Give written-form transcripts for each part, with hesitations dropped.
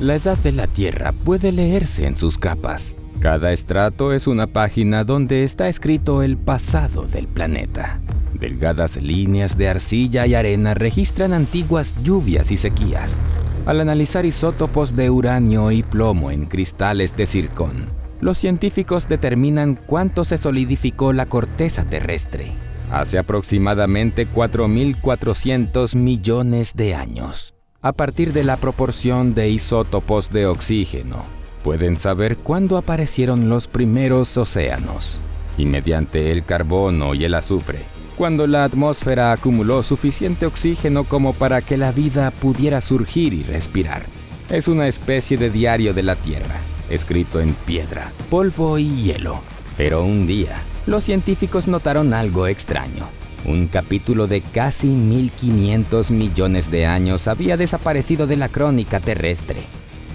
La edad de la Tierra puede leerse en sus capas. Cada estrato es una página donde está escrito el pasado del planeta. Delgadas líneas de arcilla y arena registran antiguas lluvias y sequías. Al analizar isótopos de uranio y plomo en cristales de zircón, los científicos determinan cuánto se solidificó la corteza terrestre. Hace aproximadamente 4.400 millones de años. A partir de la proporción de isótopos de oxígeno, pueden saber cuándo aparecieron los primeros océanos. Y mediante el carbono y el azufre, cuando la atmósfera acumuló suficiente oxígeno como para que la vida pudiera surgir y respirar. Es una especie de diario de la Tierra, escrito en piedra, polvo y hielo. Pero un día, los científicos notaron algo extraño. Un capítulo de casi 1.500 millones de años había desaparecido de la crónica terrestre.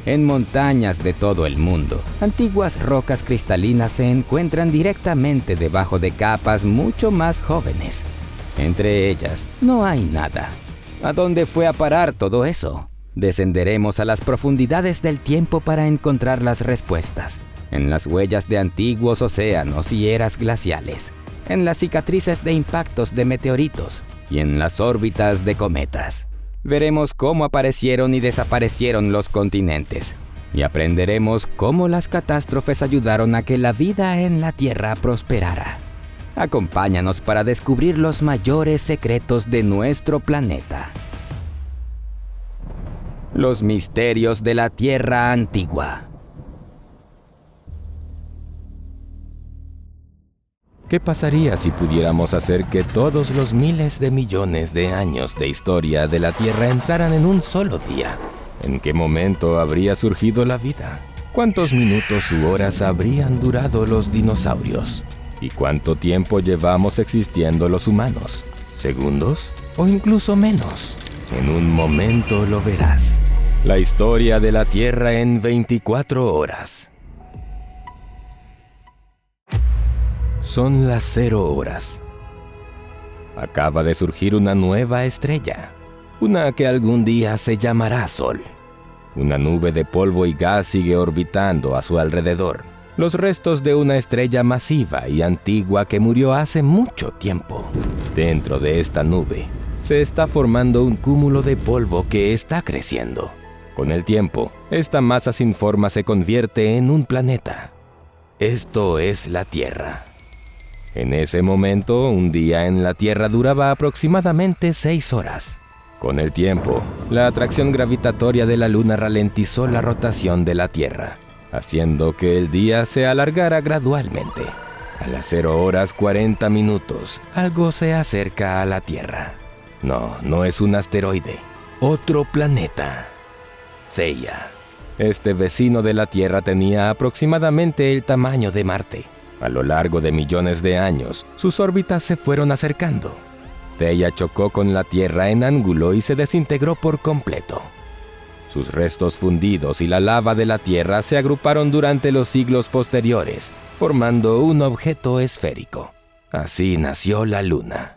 En montañas de todo el mundo, antiguas rocas cristalinas se encuentran directamente debajo de capas mucho más jóvenes. Entre ellas, no hay nada. ¿A dónde fue a parar todo eso? Descenderemos a las profundidades del tiempo para encontrar las respuestas. En las huellas de antiguos océanos y eras glaciales, en las cicatrices de impactos de meteoritos y en las órbitas de cometas. Veremos cómo aparecieron y desaparecieron los continentes y aprenderemos cómo las catástrofes ayudaron a que la vida en la Tierra prosperara. Acompáñanos para descubrir los mayores secretos de nuestro planeta. Los misterios de la Tierra antigua. ¿Qué pasaría si pudiéramos hacer que todos los miles de millones de años de historia de la Tierra entraran en un solo día? ¿En qué momento habría surgido la vida? ¿Cuántos minutos u horas habrían durado los dinosaurios? ¿Y cuánto tiempo llevamos existiendo los humanos? ¿Segundos? ¿O incluso menos? En un momento lo verás. La historia de la Tierra en 24 horas. Son las 0 horas. Acaba de surgir una nueva estrella, una que algún día se llamará Sol. Una nube de polvo y gas sigue orbitando a su alrededor, los restos de una estrella masiva y antigua que murió hace mucho tiempo. Dentro de esta nube se está formando un cúmulo de polvo que está creciendo. Con el tiempo, esta masa sin forma se convierte en un planeta. Esto es la Tierra. En ese momento, un día en la Tierra duraba aproximadamente 6 horas. Con el tiempo, la atracción gravitatoria de la Luna ralentizó la rotación de la Tierra, haciendo que el día se alargara gradualmente. A las 0 horas 40 minutos, algo se acerca a la Tierra. No es un asteroide, otro planeta. Theia. Este vecino de la Tierra tenía aproximadamente el tamaño de Marte. A lo largo de millones de años, sus órbitas se fueron acercando. Theia chocó con la Tierra en ángulo y se desintegró por completo. Sus restos fundidos y la lava de la Tierra se agruparon durante los siglos posteriores, formando un objeto esférico. Así nació la Luna.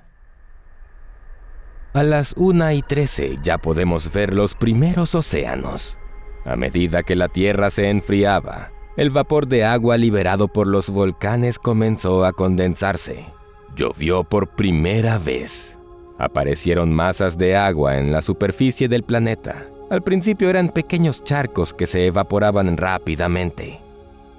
A las 1:13 ya podemos ver los primeros océanos. A medida que la Tierra se enfriaba, el vapor de agua liberado por los volcanes comenzó a condensarse. Llovió por primera vez. Aparecieron masas de agua en la superficie del planeta. Al principio eran pequeños charcos que se evaporaban rápidamente,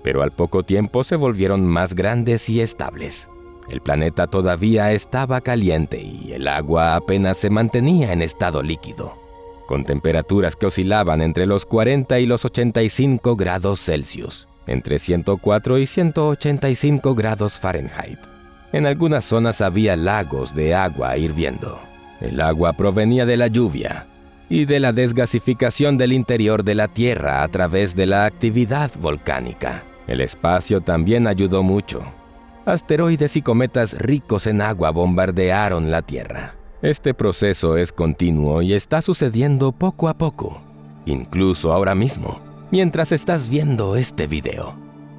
pero al poco tiempo se volvieron más grandes y estables. El planeta todavía estaba caliente y el agua apenas se mantenía en estado líquido, con temperaturas que oscilaban entre los 40 y los 85 grados Celsius, entre 104 y 185 grados Fahrenheit. En algunas zonas había lagos de agua hirviendo. El agua provenía de la lluvia y de la desgasificación del interior de la Tierra a través de la actividad volcánica. El espacio también ayudó mucho. Asteroides y cometas ricos en agua bombardearon la Tierra. Este proceso es continuo y está sucediendo poco a poco, incluso ahora mismo, mientras estás viendo este video.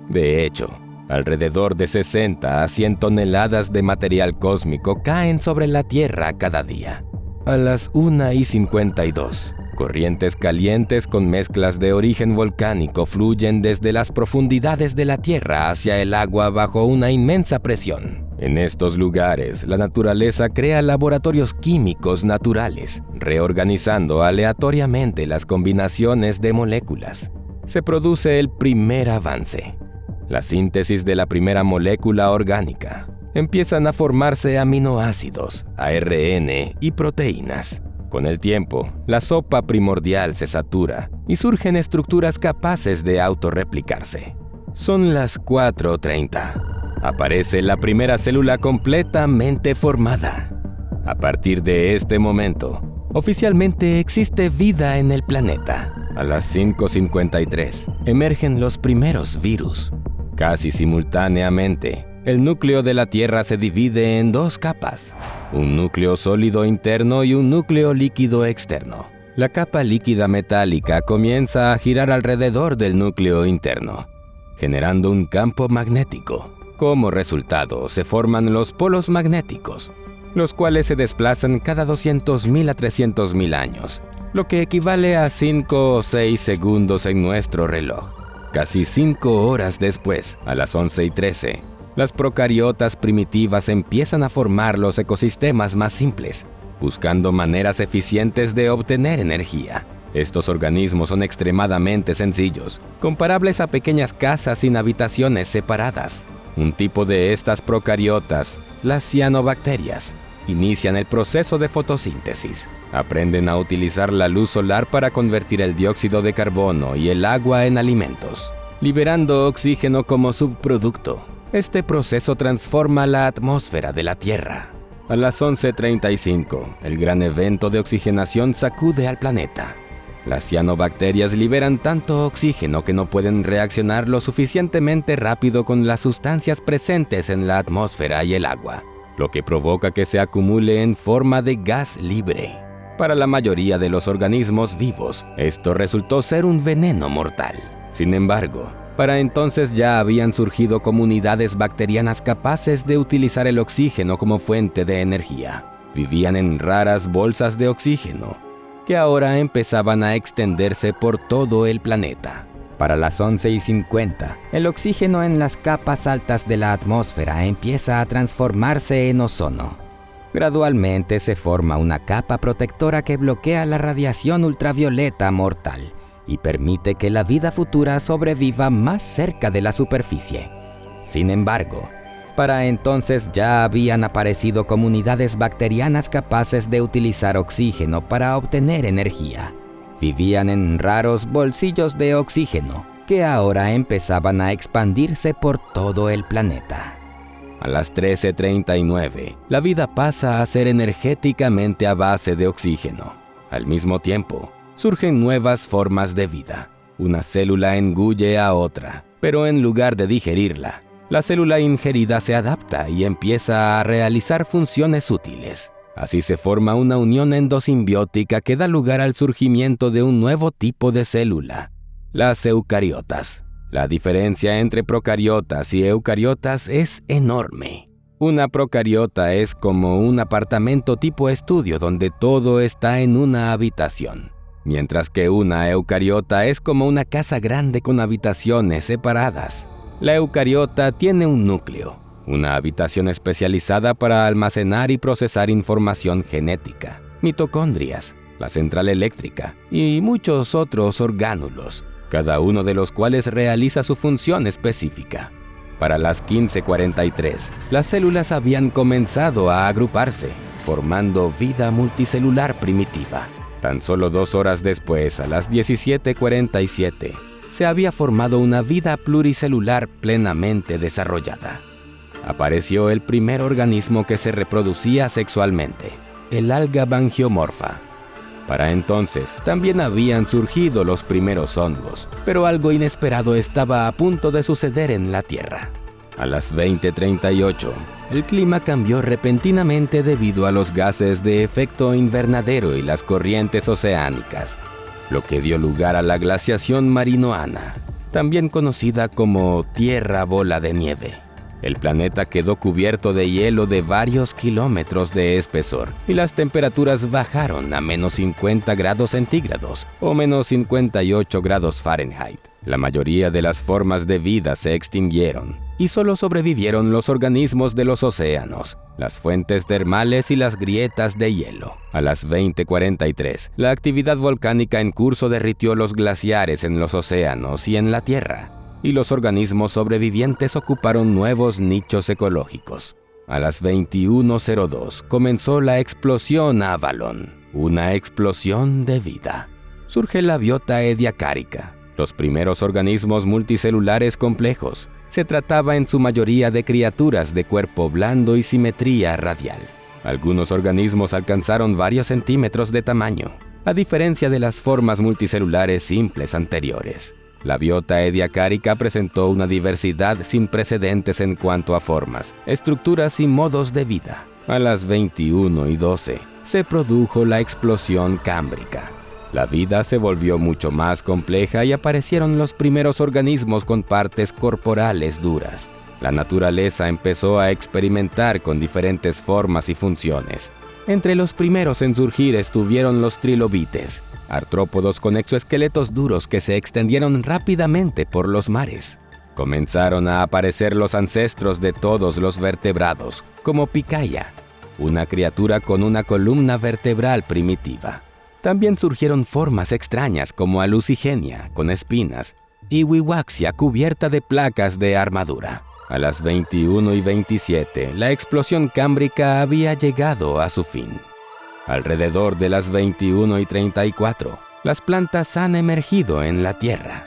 De hecho, alrededor de 60 a 100 toneladas de material cósmico caen sobre la Tierra cada día. A las 1:52, Corrientes calientes con mezclas de origen volcánico fluyen desde las profundidades de la Tierra hacia el agua bajo una inmensa presión. En estos lugares, la naturaleza crea laboratorios químicos naturales, reorganizando aleatoriamente las combinaciones de moléculas. Se produce el primer avance, la síntesis de la primera molécula orgánica. Empiezan a formarse aminoácidos, ARN y proteínas. Con el tiempo, la sopa primordial se satura y surgen estructuras capaces de autorreplicarse. Son las 4:30. Aparece la primera célula completamente formada. A partir de este momento, oficialmente existe vida en el planeta. A las 5:53, emergen los primeros virus. Casi simultáneamente, el núcleo de la Tierra se divide en dos capas, un núcleo sólido interno y un núcleo líquido externo. La capa líquida metálica comienza a girar alrededor del núcleo interno, generando un campo magnético. Como resultado, se forman los polos magnéticos, los cuales se desplazan cada 200.000 a 300.000 años, lo que equivale a 5 o 6 segundos en nuestro reloj. Casi 5 horas después, a las 11:13, las procariotas primitivas empiezan a formar los ecosistemas más simples, buscando maneras eficientes de obtener energía. Estos organismos son extremadamente sencillos, comparables a pequeñas casas sin habitaciones separadas. Un tipo de estas procariotas, las cianobacterias, inician el proceso de fotosíntesis. Aprenden a utilizar la luz solar para convertir el dióxido de carbono y el agua en alimentos, liberando oxígeno como subproducto. Este proceso transforma la atmósfera de la Tierra. A las 11:35, el gran evento de oxigenación sacude al planeta. Las cianobacterias liberan tanto oxígeno que no pueden reaccionar lo suficientemente rápido con las sustancias presentes en la atmósfera y el agua, lo que provoca que se acumule en forma de gas libre. Para la mayoría de los organismos vivos, esto resultó ser un veneno mortal. Sin embargo, para entonces ya habían surgido comunidades bacterianas capaces de utilizar el oxígeno como fuente de energía. Vivían en raras bolsas de oxígeno, que ahora empezaban a extenderse por todo el planeta. Para las 11:50, el oxígeno en las capas altas de la atmósfera empieza a transformarse en ozono. Gradualmente se forma una capa protectora que bloquea la radiación ultravioleta mortal y permite que la vida futura sobreviva más cerca de la superficie. Sin embargo, para entonces ya habían aparecido comunidades bacterianas capaces de utilizar oxígeno para obtener energía. Vivían en raros bolsillos de oxígeno que ahora empezaban a expandirse por todo el planeta. A las 13:39, la vida pasa a ser energéticamente a base de oxígeno. Al mismo tiempo, surgen nuevas formas de vida. Una célula engulle a otra, pero en lugar de digerirla, la célula ingerida se adapta y empieza a realizar funciones útiles. Así se forma una unión endosimbiótica que da lugar al surgimiento de un nuevo tipo de célula, las eucariotas. La diferencia entre procariotas y eucariotas es enorme. Una procariota es como un apartamento tipo estudio donde todo está en una habitación, mientras que una eucariota es como una casa grande con habitaciones separadas. La eucariota tiene un núcleo, una habitación especializada para almacenar y procesar información genética, mitocondrias, la central eléctrica y muchos otros orgánulos, cada uno de los cuales realiza su función específica. Para las 15:43, las células habían comenzado a agruparse, formando vida multicelular primitiva. Tan solo 2 horas después, a las 17:47, se había formado una vida pluricelular plenamente desarrollada. Apareció el primer organismo que se reproducía sexualmente, el alga bangiomorfa. Para entonces, también habían surgido los primeros hongos, pero algo inesperado estaba a punto de suceder en la Tierra. A las 20:38, el clima cambió repentinamente debido a los gases de efecto invernadero y las corrientes oceánicas, lo que dio lugar a la glaciación marinoana, también conocida como Tierra Bola de Nieve. El planeta quedó cubierto de hielo de varios kilómetros de espesor y las temperaturas bajaron a menos 50 grados centígrados o menos 58 grados Fahrenheit. La mayoría de las formas de vida se extinguieron y solo sobrevivieron los organismos de los océanos, las fuentes termales y las grietas de hielo. A las 20:43, la actividad volcánica en curso derritió los glaciares en los océanos y en la Tierra, y los organismos sobrevivientes ocuparon nuevos nichos ecológicos. A las 21:02 comenzó la explosión Avalon, una explosión de vida. Surge la biota ediacárica, los primeros organismos multicelulares complejos. Se trataba en su mayoría de criaturas de cuerpo blando y simetría radial. Algunos organismos alcanzaron varios centímetros de tamaño, a diferencia de las formas multicelulares simples anteriores. La biota ediacárica presentó una diversidad sin precedentes en cuanto a formas, estructuras y modos de vida. A las 21:12 se produjo la explosión cámbrica. La vida se volvió mucho más compleja y aparecieron los primeros organismos con partes corporales duras. La naturaleza empezó a experimentar con diferentes formas y funciones. Entre los primeros en surgir estuvieron los trilobites, artrópodos con exoesqueletos duros que se extendieron rápidamente por los mares. Comenzaron a aparecer los ancestros de todos los vertebrados, como Picaya, una criatura con una columna vertebral primitiva. También surgieron formas extrañas como Alucigenia, con espinas, y Wiwaxia cubierta de placas de armadura. A las 21:27, la explosión cámbrica había llegado a su fin. Alrededor de las 21:34, las plantas han emergido en la Tierra.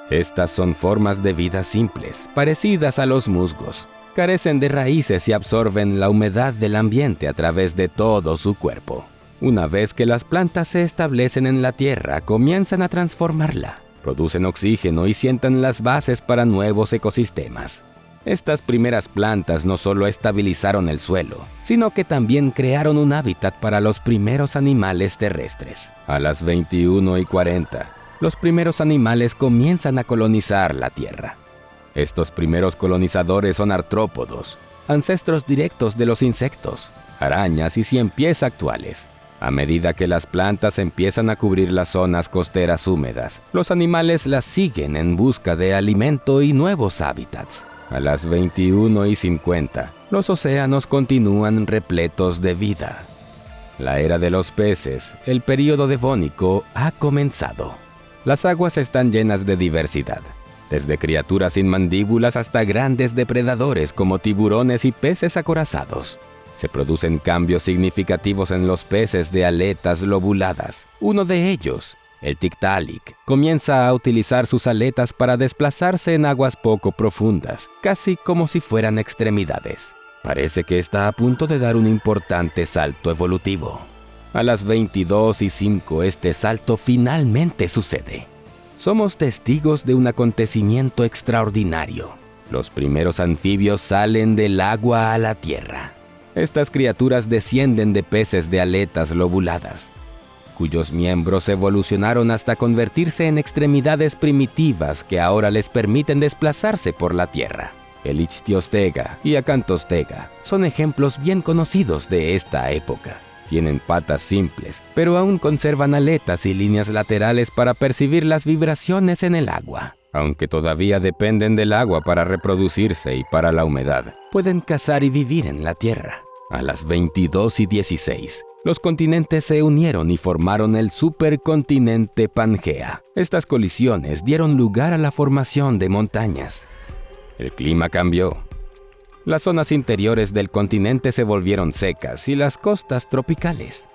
Estas son formas de vida simples, parecidas a los musgos. Carecen de raíces y absorben la humedad del ambiente a través de todo su cuerpo. Una vez que las plantas se establecen en la Tierra, comienzan a transformarla. Producen oxígeno y sientan las bases para nuevos ecosistemas. Estas primeras plantas no solo estabilizaron el suelo, sino que también crearon un hábitat para los primeros animales terrestres. A las 21:40, los primeros animales comienzan a colonizar la Tierra. Estos primeros colonizadores son artrópodos, ancestros directos de los insectos, arañas y ciempiés actuales. A medida que las plantas empiezan a cubrir las zonas costeras húmedas, los animales las siguen en busca de alimento y nuevos hábitats. A las 21:50, los océanos continúan repletos de vida. La era de los peces, el período devónico, ha comenzado. Las aguas están llenas de diversidad, desde criaturas sin mandíbulas hasta grandes depredadores como tiburones y peces acorazados. Se producen cambios significativos en los peces de aletas lobuladas. Uno de ellos, el Tiktaalik, comienza a utilizar sus aletas para desplazarse en aguas poco profundas, casi como si fueran extremidades. Parece que está a punto de dar un importante salto evolutivo. A las 22:05 este salto finalmente sucede. Somos testigos de un acontecimiento extraordinario. Los primeros anfibios salen del agua a la tierra. Estas criaturas descienden de peces de aletas lobuladas, cuyos miembros evolucionaron hasta convertirse en extremidades primitivas que ahora les permiten desplazarse por la tierra. El Ichthyostega y Acantostega son ejemplos bien conocidos de esta época. Tienen patas simples, pero aún conservan aletas y líneas laterales para percibir las vibraciones en el agua. Aunque todavía dependen del agua para reproducirse y para la humedad, pueden cazar y vivir en la tierra. A las 22:16, los continentes se unieron y formaron el supercontinente Pangea. Estas colisiones dieron lugar a la formación de montañas. El clima cambió. Las zonas interiores del continente se volvieron secas y las costas tropicales.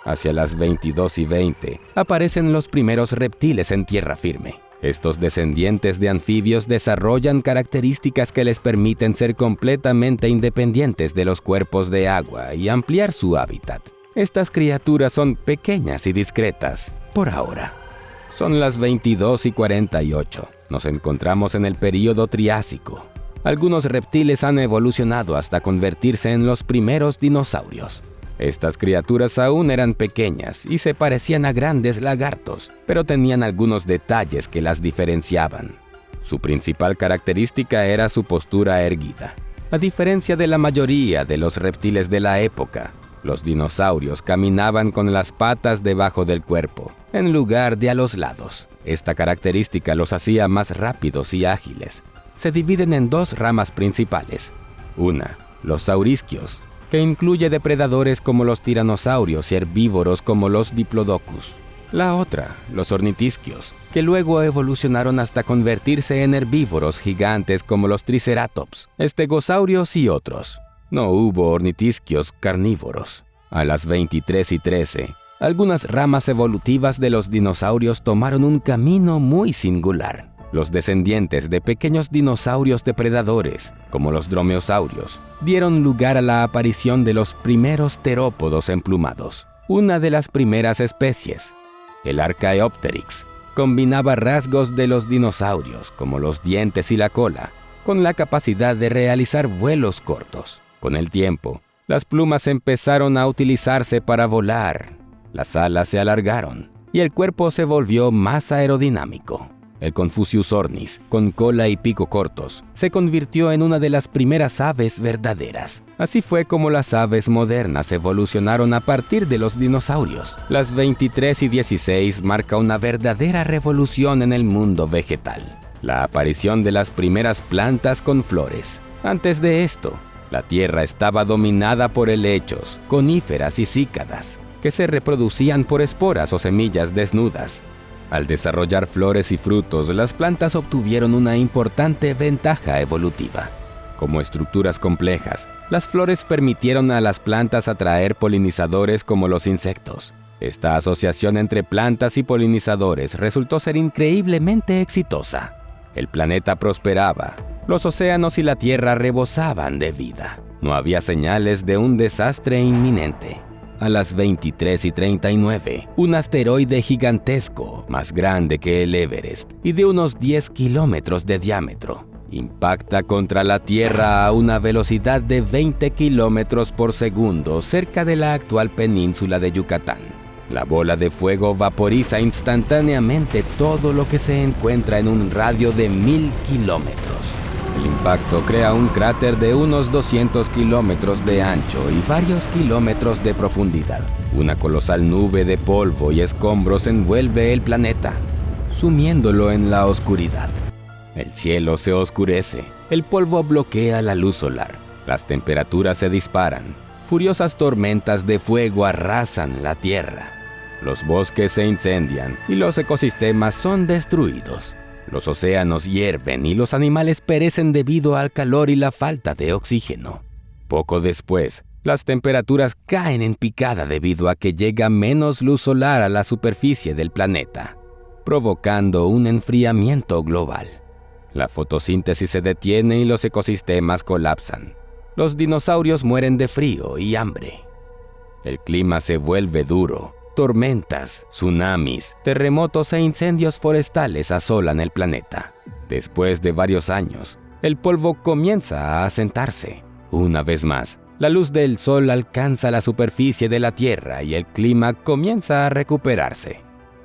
Hacia las 22:20 aparecen los primeros reptiles en tierra firme. Estos descendientes de anfibios desarrollan características que les permiten ser completamente independientes de los cuerpos de agua y ampliar su hábitat. Estas criaturas son pequeñas y discretas, por ahora. Son las 22:48. Nos encontramos en el período Triásico. Algunos reptiles han evolucionado hasta convertirse en los primeros dinosaurios. Estas criaturas aún eran pequeñas y se parecían a grandes lagartos, pero tenían algunos detalles que las diferenciaban. Su principal característica era su postura erguida. A diferencia de la mayoría de los reptiles de la época, los dinosaurios caminaban con las patas debajo del cuerpo, en lugar de a los lados. Esta característica los hacía más rápidos y ágiles. Se dividen en dos ramas principales. Una, los saurisquios, que incluye depredadores como los tiranosaurios y herbívoros como los diplodocus. La otra, los ornitisquios, que luego evolucionaron hasta convertirse en herbívoros gigantes como los triceratops, estegosaurios y otros. No hubo ornitisquios carnívoros. A las 23:13, algunas ramas evolutivas de los dinosaurios tomaron un camino muy singular. Los descendientes de pequeños dinosaurios depredadores, como los dromeosaurios, dieron lugar a la aparición de los primeros terópodos emplumados. Una de las primeras especies, el Archaeopteryx, combinaba rasgos de los dinosaurios, como los dientes y la cola, con la capacidad de realizar vuelos cortos. Con el tiempo, las plumas empezaron a utilizarse para volar, las alas se alargaron y el cuerpo se volvió más aerodinámico. El Confucius ornis, con cola y pico cortos, se convirtió en una de las primeras aves verdaderas. Así fue como las aves modernas evolucionaron a partir de los dinosaurios. Las 23:16 marca una verdadera revolución en el mundo vegetal. La aparición de las primeras plantas con flores. Antes de esto, la tierra estaba dominada por helechos, coníferas y cícadas, que se reproducían por esporas o semillas desnudas. Al desarrollar flores y frutos, las plantas obtuvieron una importante ventaja evolutiva. Como estructuras complejas, las flores permitieron a las plantas atraer polinizadores como los insectos. Esta asociación entre plantas y polinizadores resultó ser increíblemente exitosa. El planeta prosperaba, los océanos y la tierra rebosaban de vida. No había señales de un desastre inminente. A las 23:39, un asteroide gigantesco, más grande que el Everest y de unos 10 kilómetros de diámetro, impacta contra la Tierra a una velocidad de 20 kilómetros por segundo cerca de la actual península de Yucatán. La bola de fuego vaporiza instantáneamente todo lo que se encuentra en un radio de 1000 kilómetros. El impacto crea un cráter de unos 200 kilómetros de ancho y varios kilómetros de profundidad. Una colosal nube de polvo y escombros envuelve el planeta, sumiéndolo en la oscuridad. El cielo se oscurece, el polvo bloquea la luz solar, las temperaturas se disparan, furiosas tormentas de fuego arrasan la tierra. Los bosques se incendian y los ecosistemas son destruidos. Los océanos hierven y los animales perecen debido al calor y la falta de oxígeno. Poco después, las temperaturas caen en picada debido a que llega menos luz solar a la superficie del planeta, provocando un enfriamiento global. La fotosíntesis se detiene y los ecosistemas colapsan. Los dinosaurios mueren de frío y hambre. El clima se vuelve duro. Tormentas, tsunamis, terremotos e incendios forestales asolan el planeta. Después de varios años, el polvo comienza a asentarse. Una vez más, la luz del sol alcanza la superficie de la Tierra y el clima comienza a recuperarse.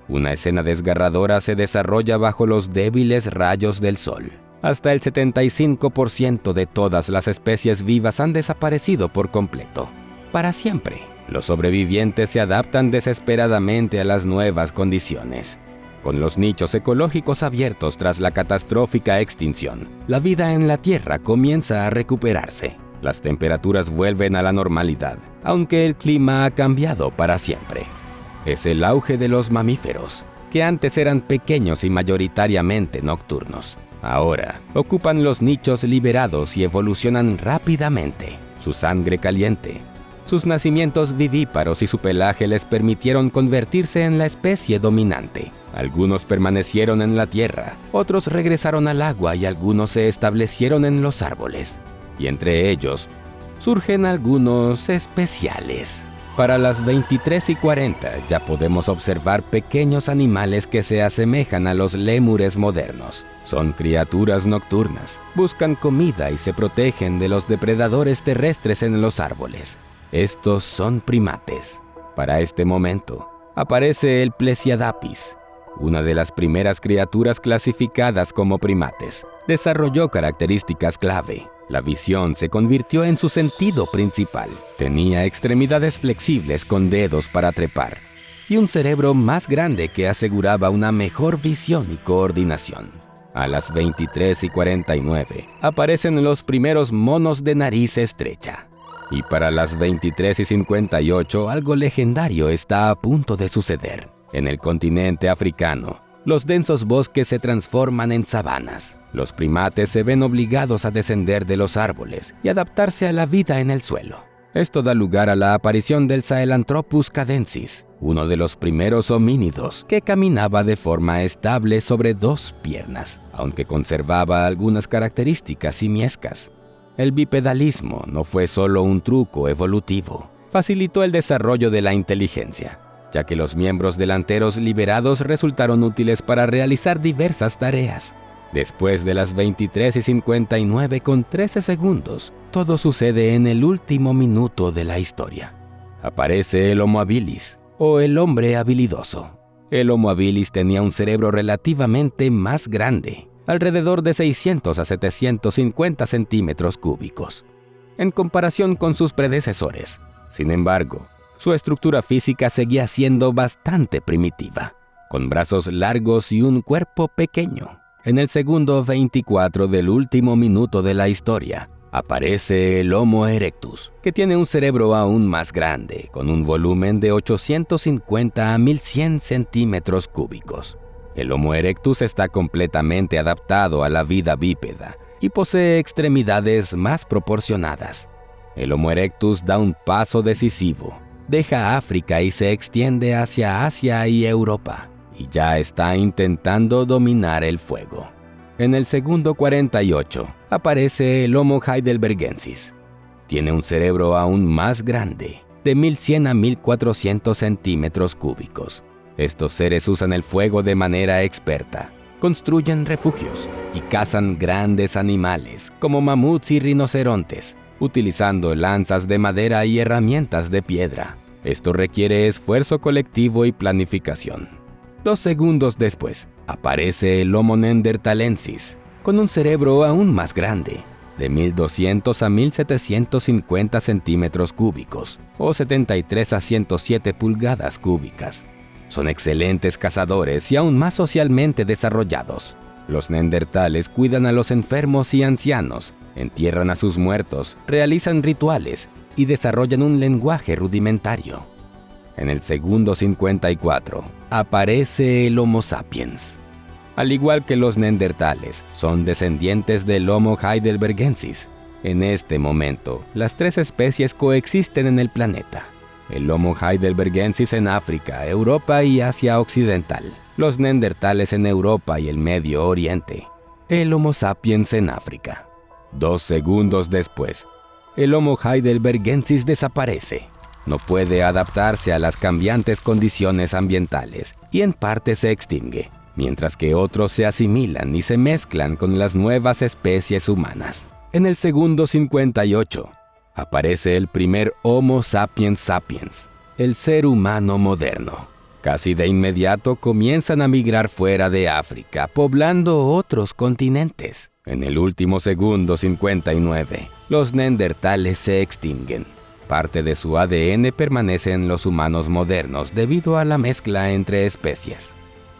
Una escena desgarradora se desarrolla bajo los débiles rayos del sol. Hasta el 75% de todas las especies vivas han desaparecido por completo, para siempre. Los sobrevivientes se adaptan desesperadamente a las nuevas condiciones. Con los nichos ecológicos abiertos tras la catastrófica extinción, la vida en la Tierra comienza a recuperarse. Las temperaturas vuelven a la normalidad, aunque el clima ha cambiado para siempre. Es el auge de los mamíferos, que antes eran pequeños y mayoritariamente nocturnos. Ahora ocupan los nichos liberados y evolucionan rápidamente. Su sangre caliente, sus nacimientos vivíparos y su pelaje les permitieron convertirse en la especie dominante. Algunos permanecieron en la tierra, otros regresaron al agua y algunos se establecieron en los árboles. Y entre ellos, surgen algunos especiales. Para las 23:40 ya podemos observar pequeños animales que se asemejan a los lémures modernos. Son criaturas nocturnas, buscan comida y se protegen de los depredadores terrestres en los árboles. Estos son primates. Para este momento, aparece el Plesiadapis, una de las primeras criaturas clasificadas como primates. Desarrolló características clave. La visión se convirtió en su sentido principal. Tenía extremidades flexibles con dedos para trepar y un cerebro más grande que aseguraba una mejor visión y coordinación. A las 23:49 aparecen los primeros monos de nariz estrecha. Y para las 23:58 algo legendario está a punto de suceder. En el continente africano, los densos bosques se transforman en sabanas. Los primates se ven obligados a descender de los árboles y adaptarse a la vida en el suelo. Esto da lugar a la aparición del Sahelanthropus cadensis, uno de los primeros homínidos que caminaba de forma estable sobre dos piernas, aunque conservaba algunas características simiescas. El bipedalismo no fue solo un truco evolutivo, facilitó el desarrollo de la inteligencia, ya que los miembros delanteros liberados resultaron útiles para realizar diversas tareas. Después de las 23:59 con 13 segundos, todo sucede en el último minuto de la historia. Aparece el Homo habilis, o el hombre habilidoso. El Homo habilis tenía un cerebro relativamente más grande, alrededor de 600 a 750 centímetros cúbicos, en comparación con sus predecesores. Sin embargo, su estructura física seguía siendo bastante primitiva, con brazos largos y un cuerpo pequeño. En el segundo 24 del último minuto de la historia, aparece el Homo erectus, que tiene un cerebro aún más grande, con un volumen de 850 a 1100 centímetros cúbicos. El Homo erectus está completamente adaptado a la vida bípeda y posee extremidades más proporcionadas. El Homo erectus da un paso decisivo, deja África y se extiende hacia Asia y Europa, y ya está intentando dominar el fuego. En el segundo 48 aparece el Homo heidelbergensis. Tiene un cerebro aún más grande, de 1100 a 1400 centímetros cúbicos. Estos seres usan el fuego de manera experta, construyen refugios y cazan grandes animales como mamuts y rinocerontes, utilizando lanzas de madera y herramientas de piedra. Esto requiere esfuerzo colectivo y planificación. 2 segundos después, aparece el Homo neanderthalensis, con un cerebro aún más grande, de 1200 a 1750 centímetros cúbicos, o 73 a 107 pulgadas cúbicas. Son excelentes cazadores y aún más socialmente desarrollados. Los neandertales cuidan a los enfermos y ancianos, entierran a sus muertos, realizan rituales y desarrollan un lenguaje rudimentario. En el segundo 54, aparece el Homo sapiens. Al igual que los neandertales, son descendientes del Homo heidelbergensis. En este momento, las 3 especies coexisten en el planeta. El Homo heidelbergensis en África, Europa y Asia Occidental. Los neandertales en Europa y el Medio Oriente. El Homo sapiens en África. 2 segundos después, el Homo heidelbergensis desaparece. No puede adaptarse a las cambiantes condiciones ambientales y en parte se extingue, mientras que otros se asimilan y se mezclan con las nuevas especies humanas. En el segundo 58, aparece el primer Homo sapiens sapiens, el ser humano moderno. Casi de inmediato comienzan a migrar fuera de África, poblando otros continentes. En el último segundo 59, los neandertales se extinguen. Parte de su ADN permanece en los humanos modernos debido a la mezcla entre especies.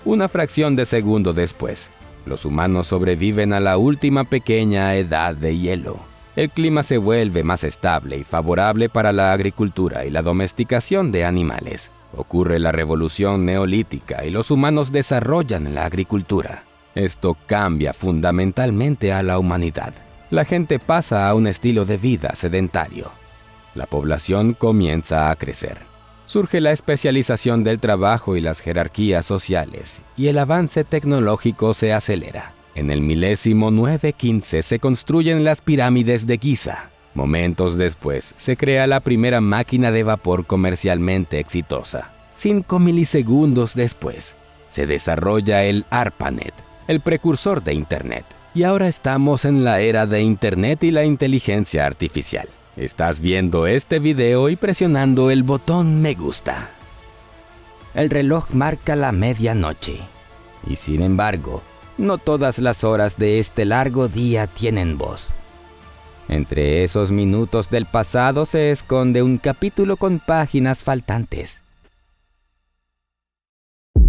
Una fracción de segundo después, los humanos sobreviven a la última pequeña edad de hielo. El clima se vuelve más estable y favorable para la agricultura y la domesticación de animales. Ocurre la revolución neolítica y los humanos desarrollan la agricultura. Esto cambia fundamentalmente a la humanidad. La gente pasa a un estilo de vida sedentario. La población comienza a crecer. Surge la especialización del trabajo y las jerarquías sociales, y el avance tecnológico se acelera. En el milésimo 915 se construyen las pirámides de Giza. Momentos después, se crea la primera máquina de vapor comercialmente exitosa. 5 milisegundos después, se desarrolla el ARPANET, el precursor de Internet. Y ahora estamos en la era de Internet y la inteligencia artificial. Estás viendo este video y presionando el botón me gusta. El reloj marca la medianoche. Y sin embargo, no todas las horas de este largo día tienen voz. Entre esos minutos del pasado se esconde un capítulo con páginas faltantes.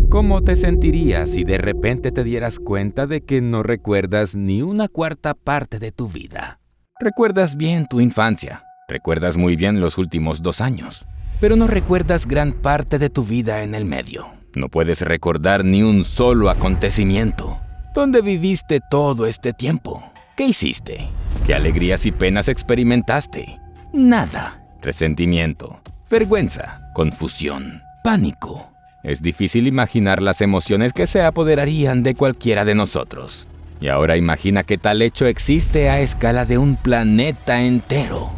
¿Cómo te sentirías si de repente te dieras cuenta de que no recuerdas ni una cuarta parte de tu vida? Recuerdas bien tu infancia, recuerdas muy bien los últimos 2 años, pero no recuerdas gran parte de tu vida en el medio. No puedes recordar ni un solo acontecimiento. ¿Dónde viviste todo este tiempo? ¿Qué hiciste? ¿Qué alegrías y penas experimentaste? Nada. Resentimiento, vergüenza, confusión, pánico. Es difícil imaginar las emociones que se apoderarían de cualquiera de nosotros. Y ahora imagina que tal hecho existe a escala de un planeta entero.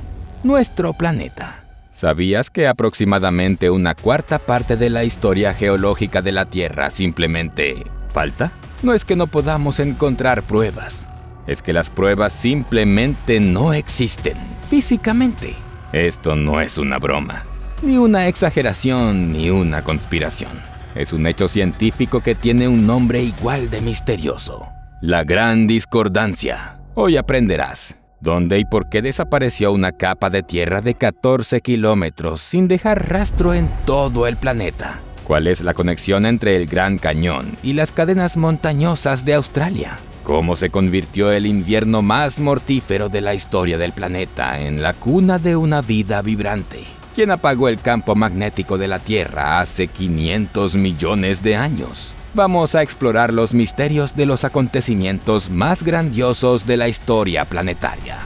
Nuestro planeta. ¿Sabías que aproximadamente una cuarta parte de la historia geológica de la Tierra simplemente falta? No es que no podamos encontrar pruebas. Es que las pruebas simplemente no existen físicamente. Esto no es una broma. Ni una exageración, ni una conspiración. Es un hecho científico que tiene un nombre igual de misterioso. La Gran Discordancia. Hoy aprenderás dónde y por qué desapareció una capa de tierra de 14 kilómetros sin dejar rastro en todo el planeta. ¿Cuál es la conexión entre el Gran Cañón y las cadenas montañosas de Australia? ¿Cómo se convirtió el invierno más mortífero de la historia del planeta en la cuna de una vida vibrante? ¿Quién apagó el campo magnético de la Tierra hace 500 millones de años? Vamos a explorar los misterios de los acontecimientos más grandiosos de la historia planetaria.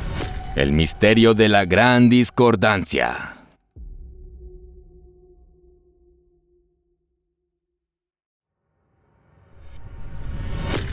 El misterio de la Gran Discordancia.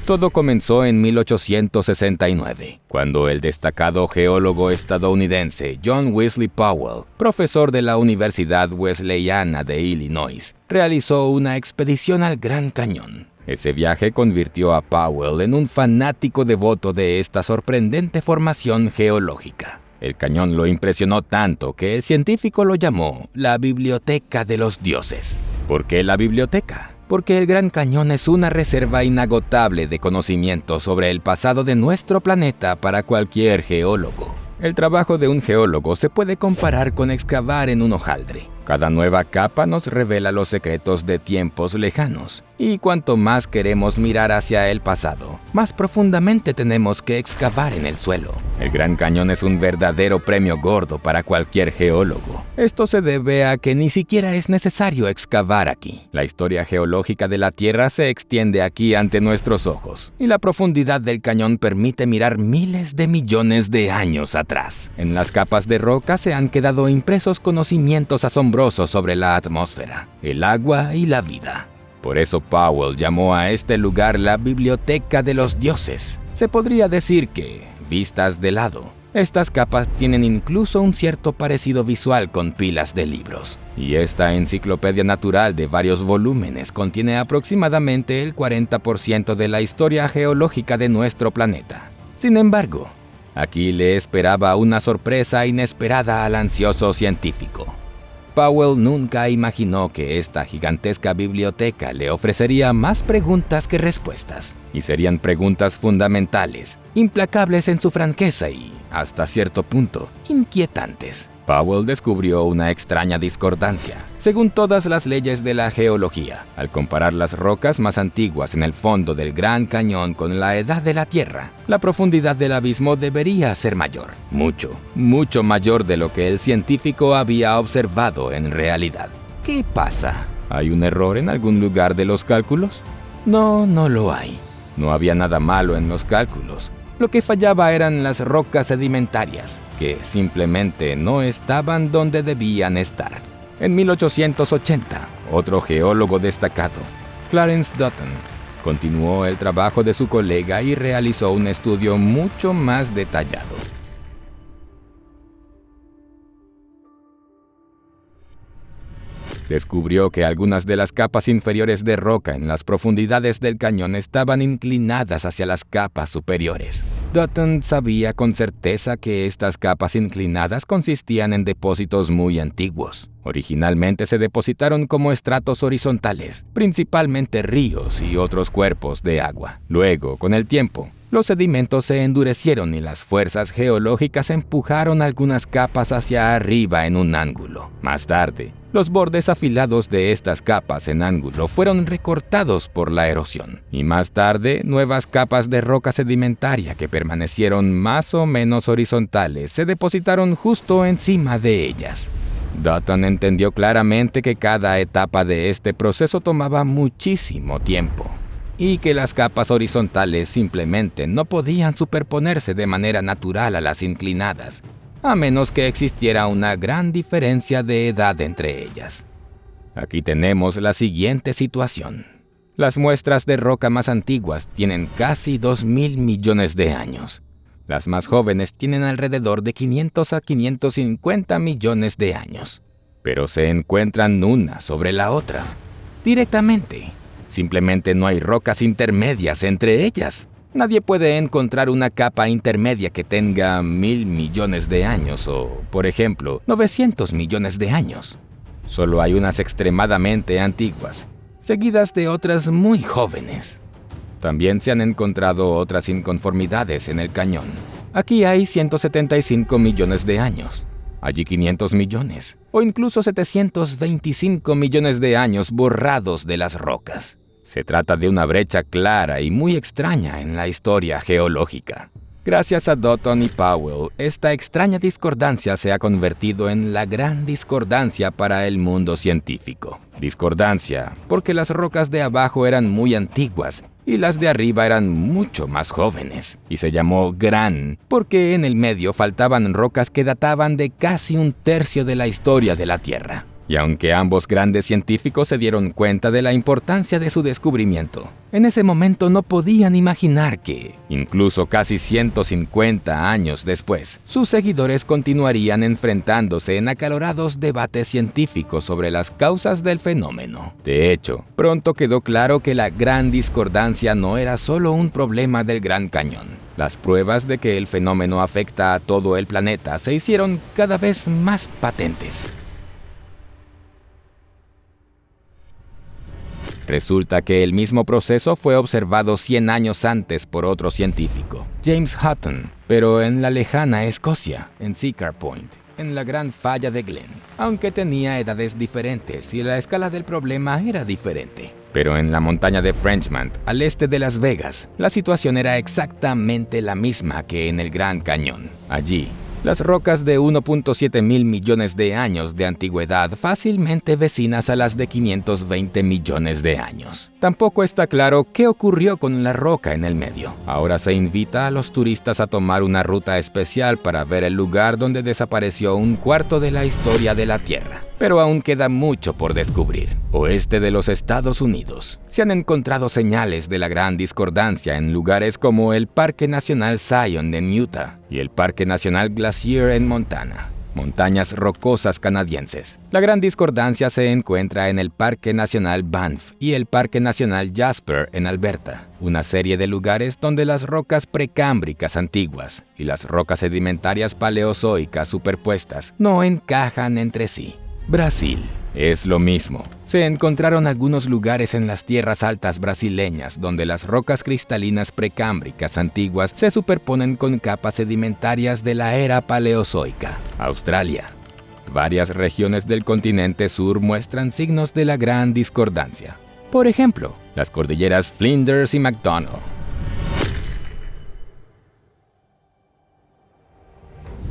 Todo comenzó en 1869, cuando el destacado geólogo estadounidense John Wesley Powell, profesor de la Universidad Wesleyana de Illinois, realizó una expedición al Gran Cañón. Ese viaje convirtió a Powell en un fanático devoto de esta sorprendente formación geológica. El cañón lo impresionó tanto que el científico lo llamó la Biblioteca de los Dioses. ¿Por qué la biblioteca? Porque el Gran Cañón es una reserva inagotable de conocimiento sobre el pasado de nuestro planeta para cualquier geólogo. El trabajo de un geólogo se puede comparar con excavar en un hojaldre. Cada nueva capa nos revela los secretos de tiempos lejanos, y cuanto más queremos mirar hacia el pasado, más profundamente tenemos que excavar en el suelo. El Gran Cañón es un verdadero premio gordo para cualquier geólogo. Esto se debe a que ni siquiera es necesario excavar aquí. La historia geológica de la Tierra se extiende aquí ante nuestros ojos, y la profundidad del cañón permite mirar miles de millones de años atrás. En las capas de roca se han quedado impresos conocimientos asombrosos sobre la atmósfera, el agua y la vida. Por eso Powell llamó a este lugar la Biblioteca de los Dioses. Se podría decir que, vistas de lado, estas capas tienen incluso un cierto parecido visual con pilas de libros. Y esta enciclopedia natural de varios volúmenes contiene aproximadamente el 40% de la historia geológica de nuestro planeta. Sin embargo, aquí le esperaba una sorpresa inesperada al ansioso científico. Powell nunca imaginó que esta gigantesca biblioteca le ofrecería más preguntas que respuestas, y serían preguntas fundamentales, implacables en su franqueza y, hasta cierto punto, inquietantes. Powell descubrió una extraña discordancia, según todas las leyes de la geología. Al comparar las rocas más antiguas en el fondo del Gran Cañón con la edad de la Tierra, la profundidad del abismo debería ser mayor. Mucho mayor de lo que el científico había observado en realidad. ¿Qué pasa? ¿Hay un error en algún lugar de los cálculos? No, no lo hay. No había nada malo en los cálculos. Lo que fallaba eran las rocas sedimentarias, que simplemente no estaban donde debían estar. En 1880, otro geólogo destacado, Clarence Dutton, continuó el trabajo de su colega y realizó un estudio mucho más detallado. Descubrió que algunas de las capas inferiores de roca en las profundidades del cañón estaban inclinadas hacia las capas superiores. Dutton sabía con certeza que estas capas inclinadas consistían en depósitos muy antiguos. Originalmente se depositaron como estratos horizontales, principalmente ríos y otros cuerpos de agua. Luego, con el tiempo, los sedimentos se endurecieron y las fuerzas geológicas empujaron algunas capas hacia arriba en un ángulo. Más tarde, los bordes afilados de estas capas en ángulo fueron recortados por la erosión. Y más tarde, nuevas capas de roca sedimentaria que permanecieron más o menos horizontales se depositaron justo encima de ellas. Dutton entendió claramente que cada etapa de este proceso tomaba muchísimo tiempo y que las capas horizontales simplemente no podían superponerse de manera natural a las inclinadas, a menos que existiera una gran diferencia de edad entre ellas. Aquí tenemos la siguiente situación. Las muestras de roca más antiguas tienen casi 2.000 millones de años. Las más jóvenes tienen alrededor de 500 a 550 millones de años, pero se encuentran una sobre la otra, directamente. Simplemente no hay rocas intermedias entre ellas. Nadie puede encontrar una capa intermedia que tenga 1.000 millones de años o, por ejemplo, 900 millones de años. Solo hay unas extremadamente antiguas, seguidas de otras muy jóvenes. También se han encontrado otras inconformidades en el cañón. Aquí hay 175 millones de años, allí 500 millones, o incluso 725 millones de años borrados de las rocas. Se trata de una brecha clara y muy extraña en la historia geológica. Gracias a Dutton y Powell, esta extraña discordancia se ha convertido en la gran discordancia para el mundo científico. Discordancia porque las rocas de abajo eran muy antiguas y las de arriba eran mucho más jóvenes. Y se llamó gran porque en el medio faltaban rocas que databan de casi un tercio de la historia de la Tierra. Y aunque ambos grandes científicos se dieron cuenta de la importancia de su descubrimiento, en ese momento no podían imaginar que, incluso casi 150 años después, sus seguidores continuarían enfrentándose en acalorados debates científicos sobre las causas del fenómeno. De hecho, pronto quedó claro que la gran discordancia no era solo un problema del Gran Cañón. Las pruebas de que el fenómeno afecta a todo el planeta se hicieron cada vez más patentes. Resulta que el mismo proceso fue observado 100 años antes por otro científico, James Hutton, pero en la lejana Escocia, en Siccar Point, en la Gran Falla de Glen, aunque tenía edades diferentes y la escala del problema era diferente. Pero en la montaña de Frenchmont, al este de Las Vegas, la situación era exactamente la misma que en el Gran Cañón. Allí, las rocas de 1.7 mil millones de años de antigüedad fácilmente vecinas a las de 520 millones de años. Tampoco está claro qué ocurrió con la roca en el medio. Ahora se invita a los turistas a tomar una ruta especial para ver el lugar donde desapareció un cuarto de la historia de la Tierra. Pero aún queda mucho por descubrir. Oeste de los Estados Unidos. Se han encontrado señales de la gran discordancia en lugares como el Parque Nacional Zion en Utah y el Parque Nacional Glacier en Montana, montañas rocosas canadienses. La gran discordancia se encuentra en el Parque Nacional Banff y el Parque Nacional Jasper en Alberta, una serie de lugares donde las rocas precámbricas antiguas y las rocas sedimentarias paleozoicas superpuestas no encajan entre sí. Brasil. Es lo mismo. Se encontraron algunos lugares en las tierras altas brasileñas donde las rocas cristalinas precámbricas antiguas se superponen con capas sedimentarias de la era paleozoica. Australia. Varias regiones del continente sur muestran signos de la gran discordancia. Por ejemplo, las cordilleras Flinders y McDonnell.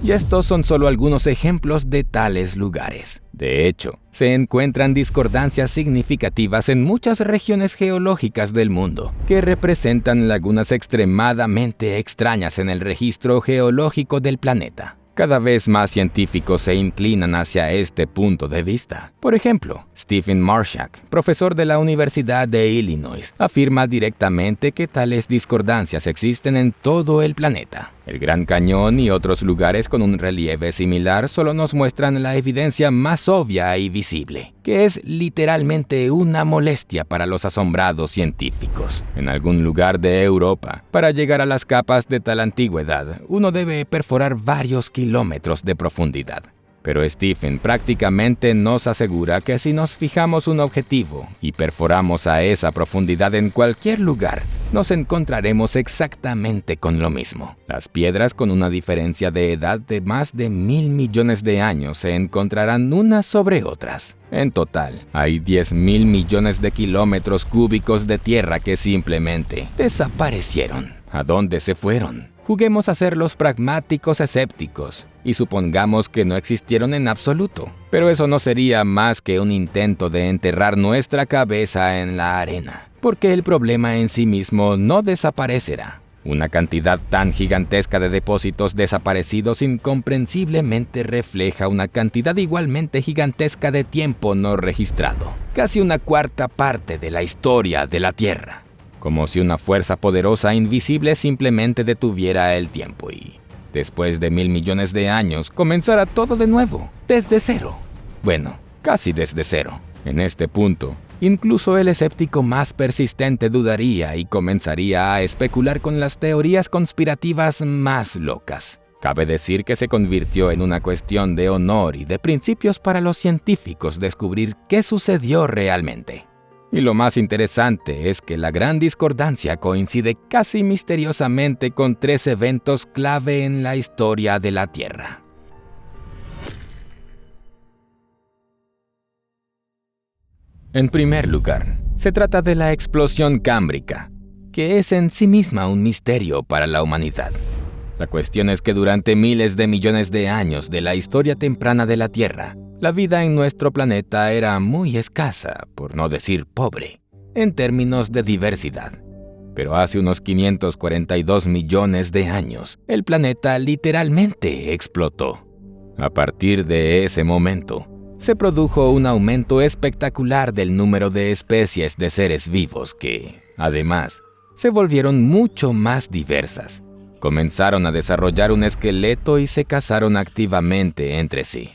Y estos son solo algunos ejemplos de tales lugares. De hecho, se encuentran discordancias significativas en muchas regiones geológicas del mundo, que representan lagunas extremadamente extrañas en el registro geológico del planeta. Cada vez más científicos se inclinan hacia este punto de vista. Por ejemplo, Stephen Marshak, profesor de la Universidad de Illinois, afirma directamente que tales discordancias existen en todo el planeta. El Gran Cañón y otros lugares con un relieve similar solo nos muestran la evidencia más obvia y visible, que es literalmente una molestia para los asombrados científicos. En algún lugar de Europa, para llegar a las capas de tal antigüedad, uno debe perforar varios kilómetros de profundidad. Pero Stephen prácticamente nos asegura que si nos fijamos un objetivo y perforamos a esa profundidad en cualquier lugar, nos encontraremos exactamente con lo mismo. Las piedras con una diferencia de edad de más de 1.000 millones de años se encontrarán unas sobre otras. En total, hay 10.000 millones de kilómetros cúbicos de tierra que simplemente desaparecieron. ¿A dónde se fueron? Juguemos a ser los pragmáticos escépticos y supongamos que no existieron en absoluto. Pero eso no sería más que un intento de enterrar nuestra cabeza en la arena, porque el problema en sí mismo no desaparecerá. Una cantidad tan gigantesca de depósitos desaparecidos incomprensiblemente refleja una cantidad igualmente gigantesca de tiempo no registrado, casi una cuarta parte de la historia de la Tierra. Como si una fuerza poderosa invisible simplemente detuviera el tiempo y, después de 1.000 millones de años, comenzara todo de nuevo, desde cero. Bueno, casi desde cero. En este punto, incluso el escéptico más persistente dudaría y comenzaría a especular con las teorías conspirativas más locas. Cabe decir que se convirtió en una cuestión de honor y de principios para los científicos descubrir qué sucedió realmente. Y lo más interesante es que la gran discordancia coincide casi misteriosamente con 3 eventos clave en la historia de la Tierra. En primer lugar, se trata de la explosión cámbrica, que es en sí misma un misterio para la humanidad. La cuestión es que durante miles de millones de años de la historia temprana de la Tierra, la vida en nuestro planeta era muy escasa, por no decir pobre, en términos de diversidad. Pero hace unos 542 millones de años, el planeta literalmente explotó. A partir de ese momento, se produjo un aumento espectacular del número de especies de seres vivos que, además, se volvieron mucho más diversas. Comenzaron a desarrollar un esqueleto y se casaron activamente entre sí.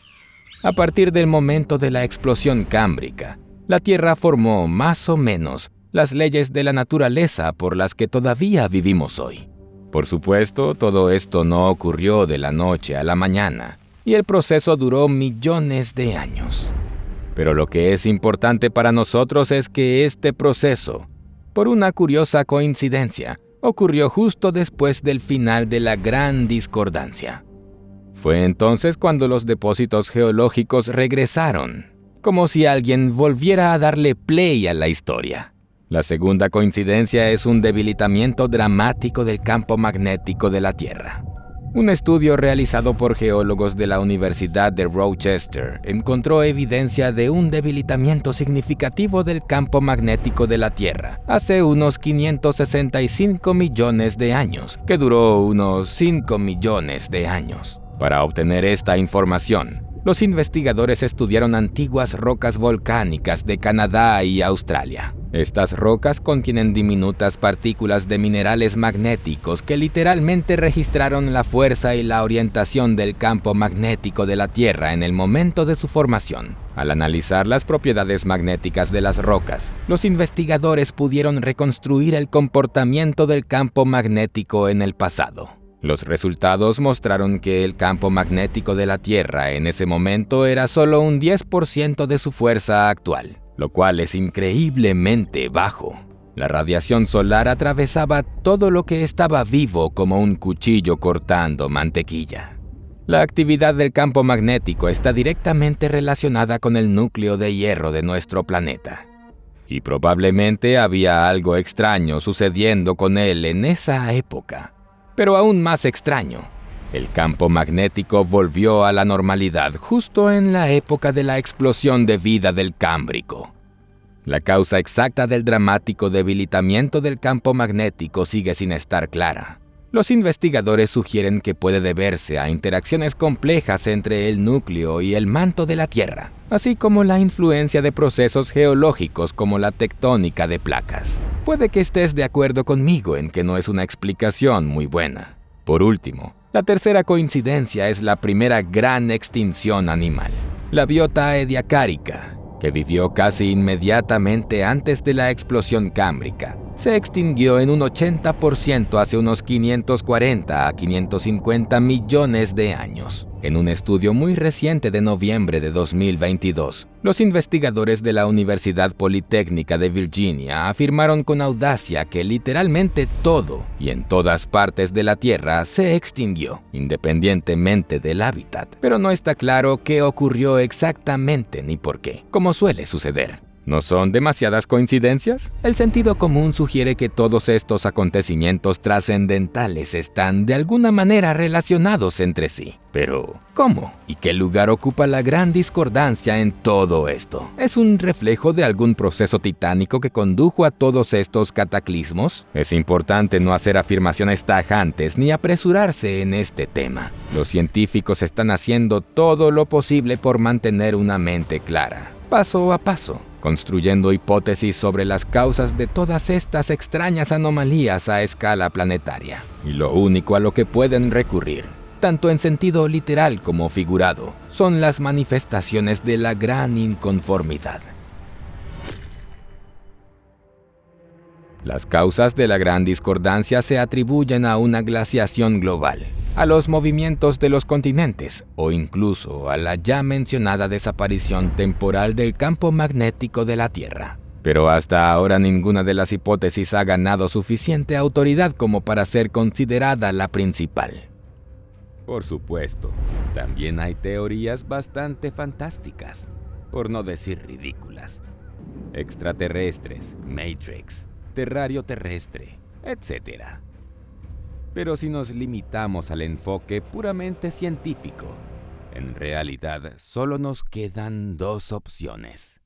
A partir del momento de la explosión cámbrica, la Tierra formó más o menos las leyes de la naturaleza por las que todavía vivimos hoy. Por supuesto, todo esto no ocurrió de la noche a la mañana, y el proceso duró millones de años. Pero lo que es importante para nosotros es que este proceso, por una curiosa coincidencia, ocurrió justo después del final de la gran discordancia. Fue entonces cuando los depósitos geológicos regresaron, como si alguien volviera a darle play a la historia. La segunda coincidencia es un debilitamiento dramático del campo magnético de la Tierra. Un estudio realizado por geólogos de la Universidad de Rochester encontró evidencia de un debilitamiento significativo del campo magnético de la Tierra hace unos 565 millones de años, que duró unos 5 millones de años. Para obtener esta información, los investigadores estudiaron antiguas rocas volcánicas de Canadá y Australia. Estas rocas contienen diminutas partículas de minerales magnéticos que literalmente registraron la fuerza y la orientación del campo magnético de la Tierra en el momento de su formación. Al analizar las propiedades magnéticas de las rocas, los investigadores pudieron reconstruir el comportamiento del campo magnético en el pasado. Los resultados mostraron que el campo magnético de la Tierra en ese momento era solo un 10% de su fuerza actual, lo cual es increíblemente bajo. La radiación solar atravesaba todo lo que estaba vivo como un cuchillo cortando mantequilla. La actividad del campo magnético está directamente relacionada con el núcleo de hierro de nuestro planeta. Y probablemente había algo extraño sucediendo con él en esa época. Pero aún más extraño, el campo magnético volvió a la normalidad justo en la época de la explosión de vida del Cámbrico. La causa exacta del dramático debilitamiento del campo magnético sigue sin estar clara. Los investigadores sugieren que puede deberse a interacciones complejas entre el núcleo y el manto de la Tierra, así como la influencia de procesos geológicos como la tectónica de placas. Puede que estés de acuerdo conmigo en que no es una explicación muy buena. Por último, la tercera coincidencia es la primera gran extinción animal, la biota ediacárica, que vivió casi inmediatamente antes de la explosión cámbrica, se extinguió en un 80% hace unos 540 a 550 millones de años. En un estudio muy reciente de noviembre de 2022, los investigadores de la Universidad Politécnica de Virginia afirmaron con audacia que literalmente todo y en todas partes de la Tierra se extinguió, independientemente del hábitat. Pero no está claro qué ocurrió exactamente ni por qué, como suele suceder. ¿No son demasiadas coincidencias? El sentido común sugiere que todos estos acontecimientos trascendentales están de alguna manera relacionados entre sí. Pero, ¿cómo? ¿Y qué lugar ocupa la gran discordancia en todo esto? ¿Es un reflejo de algún proceso titánico que condujo a todos estos cataclismos? Es importante no hacer afirmaciones tajantes ni apresurarse en este tema. Los científicos están haciendo todo lo posible por mantener una mente clara, paso a paso, construyendo hipótesis sobre las causas de todas estas extrañas anomalías a escala planetaria. Y lo único a lo que pueden recurrir, tanto en sentido literal como figurado, son las manifestaciones de la gran inconformidad. Las causas de la gran discordancia se atribuyen a una glaciación global, a los movimientos de los continentes o incluso a la ya mencionada desaparición temporal del campo magnético de la Tierra. Pero hasta ahora ninguna de las hipótesis ha ganado suficiente autoridad como para ser considerada la principal. Por supuesto, también hay teorías bastante fantásticas, por no decir ridículas. Extraterrestres, Matrix, terrario terrestre, etc. Pero si nos limitamos al enfoque puramente científico, en realidad solo nos quedan dos opciones.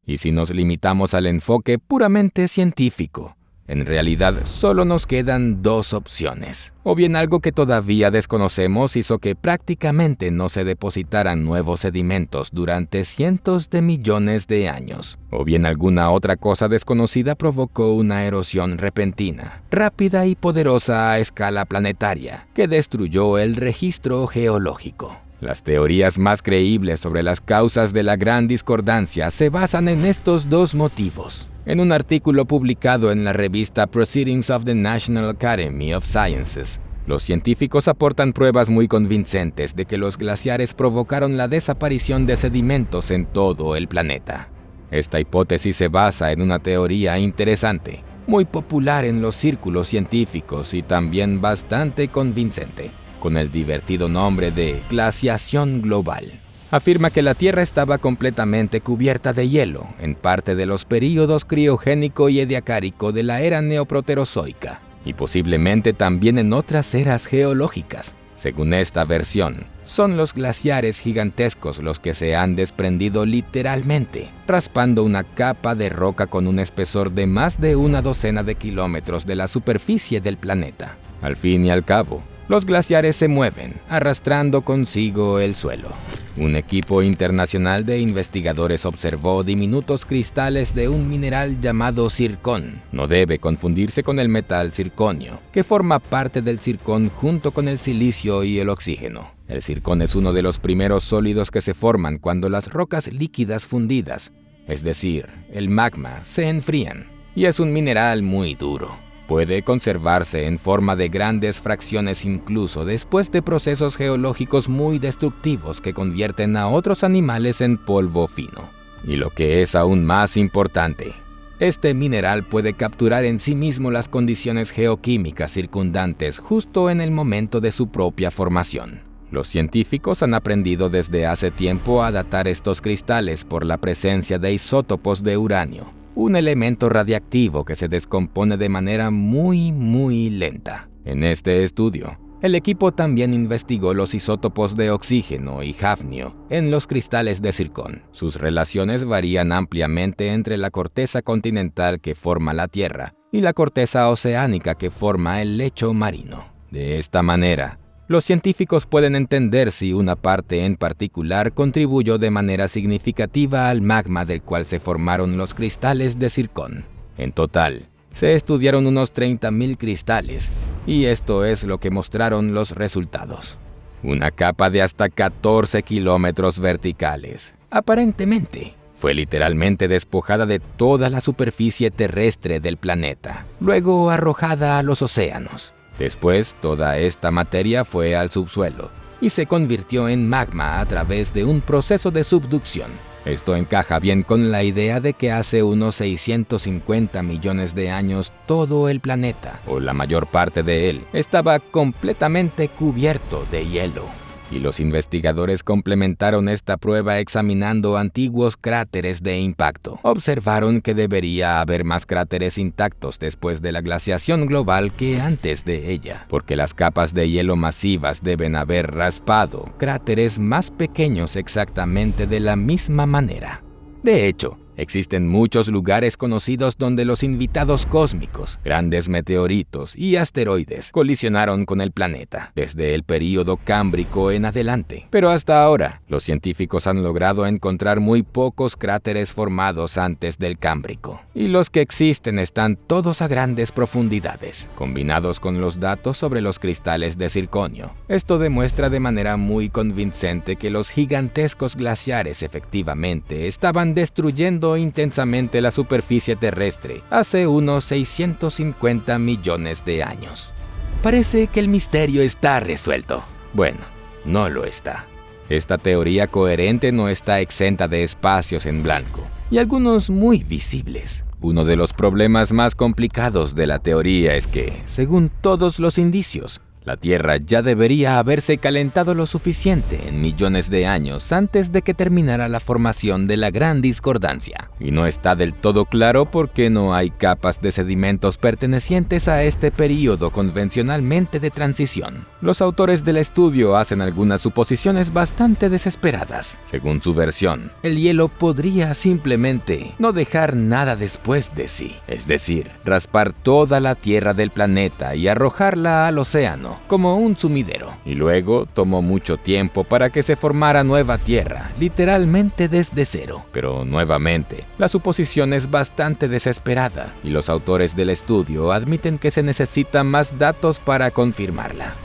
Y si nos limitamos al enfoque puramente científico, en realidad solo nos quedan dos opciones. O bien algo que todavía desconocemos hizo que prácticamente no se depositaran nuevos sedimentos durante cientos de millones de años. O bien alguna otra cosa desconocida provocó una erosión repentina, rápida y poderosa a escala planetaria, que destruyó el registro geológico. Las teorías más creíbles sobre las causas de la gran discordancia se basan en estos dos motivos. En un artículo publicado en la revista Proceedings of the National Academy of Sciences, los científicos aportan pruebas muy convincentes de que los glaciares provocaron la desaparición de sedimentos en todo el planeta. Esta hipótesis se basa en una teoría interesante, muy popular en los círculos científicos y también bastante convincente, con el divertido nombre de glaciación global. Afirma que la Tierra estaba completamente cubierta de hielo en parte de los períodos criogénico y ediacárico de la era neoproterozoica, y posiblemente también en otras eras geológicas. Según esta versión, son los glaciares gigantescos los que se han desprendido literalmente, raspando una capa de roca con un espesor de más de una docena de kilómetros de la superficie del planeta. Al fin y al cabo, los glaciares se mueven, arrastrando consigo el suelo. Un equipo internacional de investigadores observó diminutos cristales de un mineral llamado zircón. No debe confundirse con el metal zirconio, que forma parte del zircón junto con el silicio y el oxígeno. El zircón es uno de los primeros sólidos que se forman cuando las rocas líquidas fundidas, es decir, el magma, se enfrían, y es un mineral muy duro. Puede conservarse en forma de grandes fracciones incluso después de procesos geológicos muy destructivos que convierten a otros animales en polvo fino. Y lo que es aún más importante, este mineral puede capturar en sí mismo las condiciones geoquímicas circundantes justo en el momento de su propia formación. Los científicos han aprendido desde hace tiempo a datar estos cristales por la presencia de isótopos de uranio, un elemento radiactivo que se descompone de manera muy lenta. En este estudio, el equipo también investigó los isótopos de oxígeno y hafnio en los cristales de zircón. Sus relaciones varían ampliamente entre la corteza continental que forma la Tierra y la corteza oceánica que forma el lecho marino. De esta manera, los científicos pueden entender si una parte en particular contribuyó de manera significativa al magma del cual se formaron los cristales de zircón. En total, se estudiaron unos 30.000 cristales, y esto es lo que mostraron los resultados. Una capa de hasta 14 kilómetros verticales, aparentemente fue literalmente despojada de toda la superficie terrestre del planeta, luego arrojada a los océanos. Después, toda esta materia fue al subsuelo y se convirtió en magma a través de un proceso de subducción. Esto encaja bien con la idea de que hace unos 650 millones de años todo el planeta, o la mayor parte de él, estaba completamente cubierto de hielo. Y los investigadores complementaron esta prueba examinando antiguos cráteres de impacto. Observaron que debería haber más cráteres intactos después de la glaciación global que antes de ella, porque las capas de hielo masivas deben haber raspado cráteres más pequeños exactamente de la misma manera. De hecho, existen muchos lugares conocidos donde los invitados cósmicos, grandes meteoritos y asteroides colisionaron con el planeta, desde el período cámbrico en adelante. Pero hasta ahora, los científicos han logrado encontrar muy pocos cráteres formados antes del cámbrico. Y los que existen están todos a grandes profundidades, combinados con los datos sobre los cristales de circonio. Esto demuestra de manera muy convincente que los gigantescos glaciares efectivamente estaban destruyendo intensamente la superficie terrestre hace unos 650 millones de años. Parece que el misterio está resuelto. Bueno, no lo está. Esta teoría coherente no está exenta de espacios en blanco, y algunos muy visibles. Uno de los problemas más complicados de la teoría es que, según todos los indicios, la Tierra ya debería haberse calentado lo suficiente en millones de años antes de que terminara la formación de la Gran Discordancia. Y no está del todo claro por qué no hay capas de sedimentos pertenecientes a este período convencionalmente de transición. Los autores del estudio hacen algunas suposiciones bastante desesperadas. Según su versión, el hielo podría simplemente no dejar nada después de sí, es decir, raspar toda la tierra del planeta y arrojarla al océano como un sumidero. Y luego tomó mucho tiempo para que se formara nueva tierra, literalmente desde cero. Pero nuevamente, la suposición es bastante desesperada y los autores del estudio admiten que se necesitan más datos para confirmarla.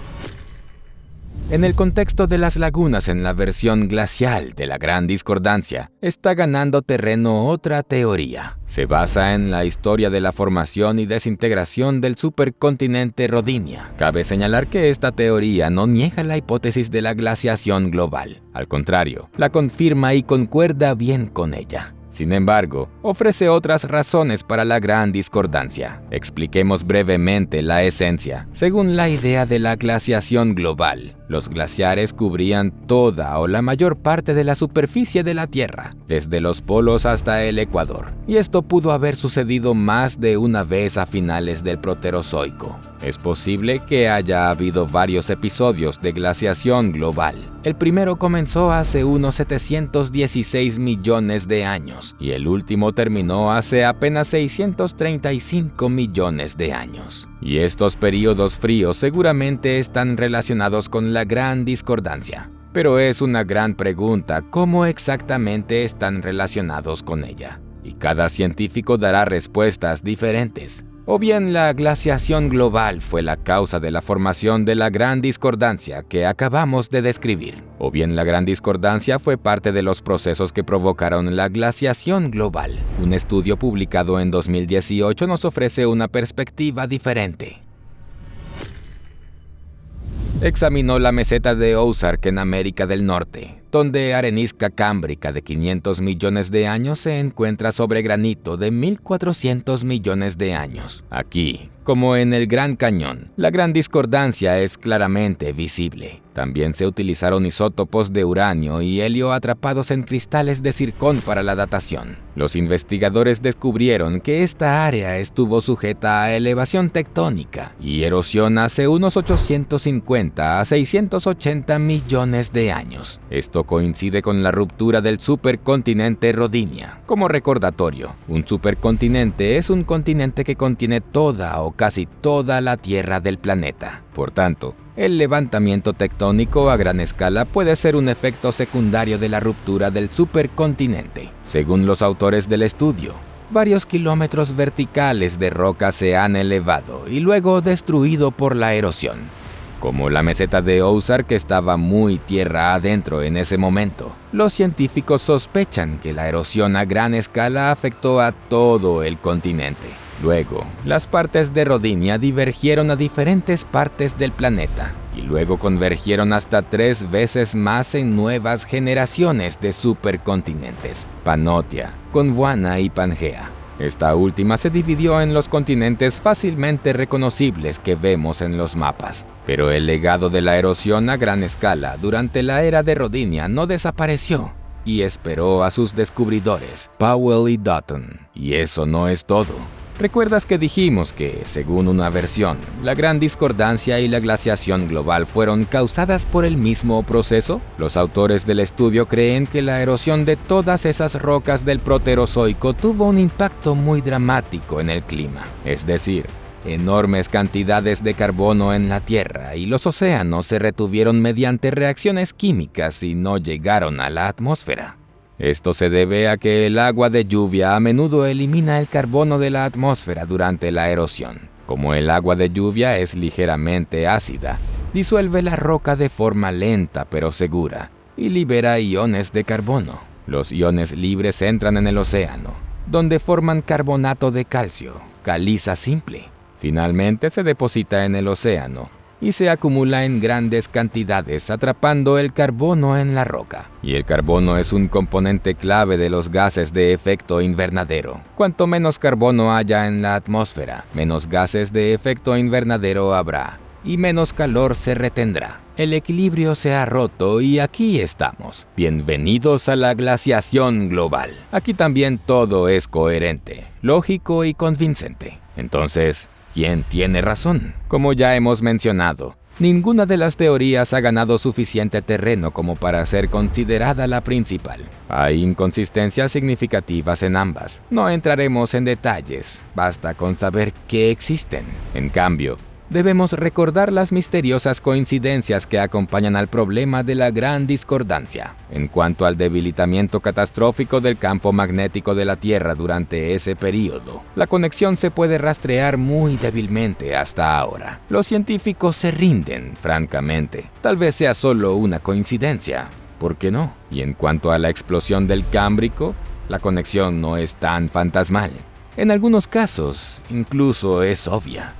En el contexto de las lagunas en la versión glacial de la Gran Discordancia, está ganando terreno otra teoría. Se basa en la historia de la formación y desintegración del supercontinente Rodinia. Cabe señalar que esta teoría no niega la hipótesis de la glaciación global. Al contrario, la confirma y concuerda bien con ella. Sin embargo, ofrece otras razones para la Gran Discordancia. Expliquemos brevemente la esencia. Según la idea de la glaciación global, los glaciares cubrían toda o la mayor parte de la superficie de la Tierra, desde los polos hasta el Ecuador. Y esto pudo haber sucedido más de una vez a finales del Proterozoico. Es posible que haya habido varios episodios de glaciación global. El primero comenzó hace unos 716 millones de años y el último terminó hace apenas 635 millones de años. Y estos periodos fríos seguramente están relacionados con la Gran Discordancia. Pero es una gran pregunta cómo exactamente están relacionados con ella. Y cada científico dará respuestas diferentes. O bien la glaciación global fue la causa de la formación de la Gran Discordancia que acabamos de describir. O bien la Gran Discordancia fue parte de los procesos que provocaron la glaciación global. Un estudio publicado en 2018 nos ofrece una perspectiva diferente. Examinó la meseta de Ozark en América del Norte, donde arenisca cámbrica de 500 millones de años se encuentra sobre granito de 1400 millones de años. Aquí, como en el Gran Cañón, la Gran Discordancia es claramente visible. También se utilizaron isótopos de uranio y helio atrapados en cristales de circón para la datación. Los investigadores descubrieron que esta área estuvo sujeta a elevación tectónica y erosión hace unos 850 a 680 millones de años. Esto coincide con la ruptura del supercontinente Rodinia. Como recordatorio, un supercontinente es un continente que contiene toda o casi toda la tierra del planeta. Por tanto, el levantamiento tectónico a gran escala puede ser un efecto secundario de la ruptura del supercontinente. Según los autores del estudio, varios kilómetros verticales de roca se han elevado y luego destruido por la erosión. como la meseta de Ozark estaba muy tierra adentro en ese momento. Los científicos sospechan que la erosión a gran escala afectó a todo el continente. Luego, las partes de Rodinia divergieron a diferentes partes del planeta y luego convergieron hasta 3 veces más en nuevas generaciones de supercontinentes: Pannotia, Gondwana y Pangea. Esta última se dividió en los continentes fácilmente reconocibles que vemos en los mapas. Pero el legado de la erosión a gran escala durante la era de Rodinia no desapareció y esperó a sus descubridores, Powell y Dutton. Y eso no es todo. ¿Recuerdas que dijimos que, según una versión, la gran discordancia y la glaciación global fueron causadas por el mismo proceso? Los autores del estudio creen que la erosión de todas esas rocas del Proterozoico tuvo un impacto muy dramático en el clima, es decir, enormes cantidades de carbono en la Tierra y los océanos se retuvieron mediante reacciones químicas y no llegaron a la atmósfera. Esto se debe a que el agua de lluvia a menudo elimina el carbono de la atmósfera durante la erosión. Como el agua de lluvia es ligeramente ácida, disuelve la roca de forma lenta pero segura y libera iones de carbono. Los iones libres entran en el océano, donde forman carbonato de calcio, caliza simple. Finalmente se deposita en el océano y se acumula en grandes cantidades, atrapando el carbono en la roca. Y el carbono es un componente clave de los gases de efecto invernadero. Cuanto menos carbono haya en la atmósfera, menos gases de efecto invernadero habrá, y menos calor se retendrá. El equilibrio se ha roto y aquí estamos. Bienvenidos a la glaciación global. Aquí también todo es coherente, lógico y convincente. Entonces, ¿quién tiene razón? Como ya hemos mencionado, ninguna de las teorías ha ganado suficiente terreno como para ser considerada la principal. Hay inconsistencias significativas en ambas. No entraremos en detalles, basta con saber que existen. En cambio, debemos recordar las misteriosas coincidencias que acompañan al problema de la gran discordancia. En cuanto al debilitamiento catastrófico del campo magnético de la Tierra durante ese periodo, la conexión se puede rastrear muy débilmente hasta ahora. Los científicos se rinden, francamente. Tal vez sea solo una coincidencia. ¿Por qué no? Y en cuanto a la explosión del Cámbrico, la conexión no es tan fantasmal. En algunos casos, incluso es obvia.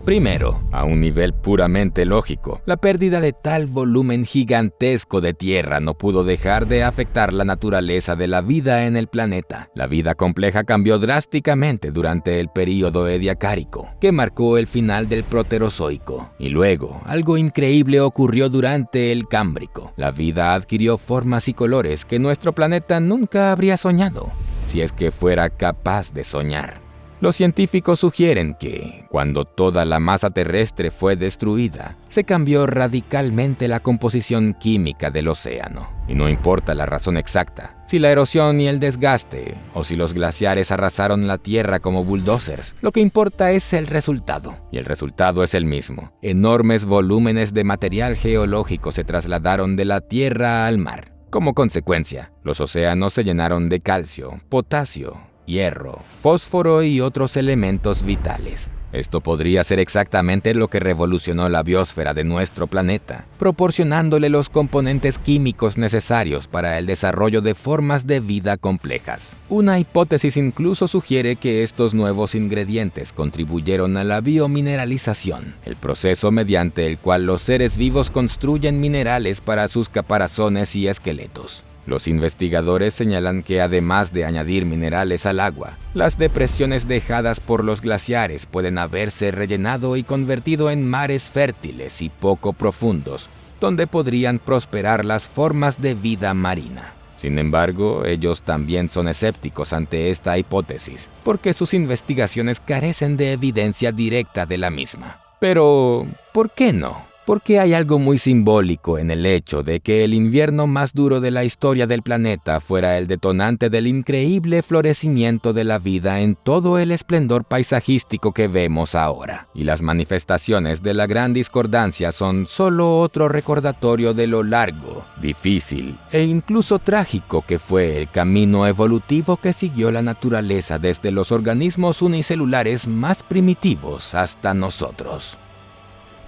Primero, a un nivel puramente lógico, la pérdida de tal volumen gigantesco de tierra no pudo dejar de afectar la naturaleza de la vida en el planeta. La vida compleja cambió drásticamente durante el período ediacárico, que marcó el final del Proterozoico. Y luego, algo increíble ocurrió durante el Cámbrico. La vida adquirió formas y colores que nuestro planeta nunca habría soñado, si es que fuera capaz de soñar. Los científicos sugieren que, cuando toda la masa terrestre fue destruida, se cambió radicalmente la composición química del océano. Y no importa la razón exacta, si la erosión y el desgaste, o si los glaciares arrasaron la Tierra como bulldozers, lo que importa es el resultado. Y el resultado es el mismo. Enormes volúmenes de material geológico se trasladaron de la Tierra al mar. Como consecuencia, los océanos se llenaron de calcio, potasio, hierro, fósforo y otros elementos vitales. Esto podría ser exactamente lo que revolucionó la biosfera de nuestro planeta, proporcionándole los componentes químicos necesarios para el desarrollo de formas de vida complejas. Una hipótesis incluso sugiere que estos nuevos ingredientes contribuyeron a la biomineralización, el proceso mediante el cual los seres vivos construyen minerales para sus caparazones y esqueletos. Los investigadores señalan que además de añadir minerales al agua, las depresiones dejadas por los glaciares pueden haberse rellenado y convertido en mares fértiles y poco profundos, donde podrían prosperar las formas de vida marina. Sin embargo, ellos también son escépticos ante esta hipótesis, porque sus investigaciones carecen de evidencia directa de la misma. Pero, ¿por qué no? Porque hay algo muy simbólico en el hecho de que el invierno más duro de la historia del planeta fuera el detonante del increíble florecimiento de la vida en todo el esplendor paisajístico que vemos ahora. Y las manifestaciones de la gran discordancia son solo otro recordatorio de lo largo, difícil e incluso trágico que fue el camino evolutivo que siguió la naturaleza desde los organismos unicelulares más primitivos hasta nosotros.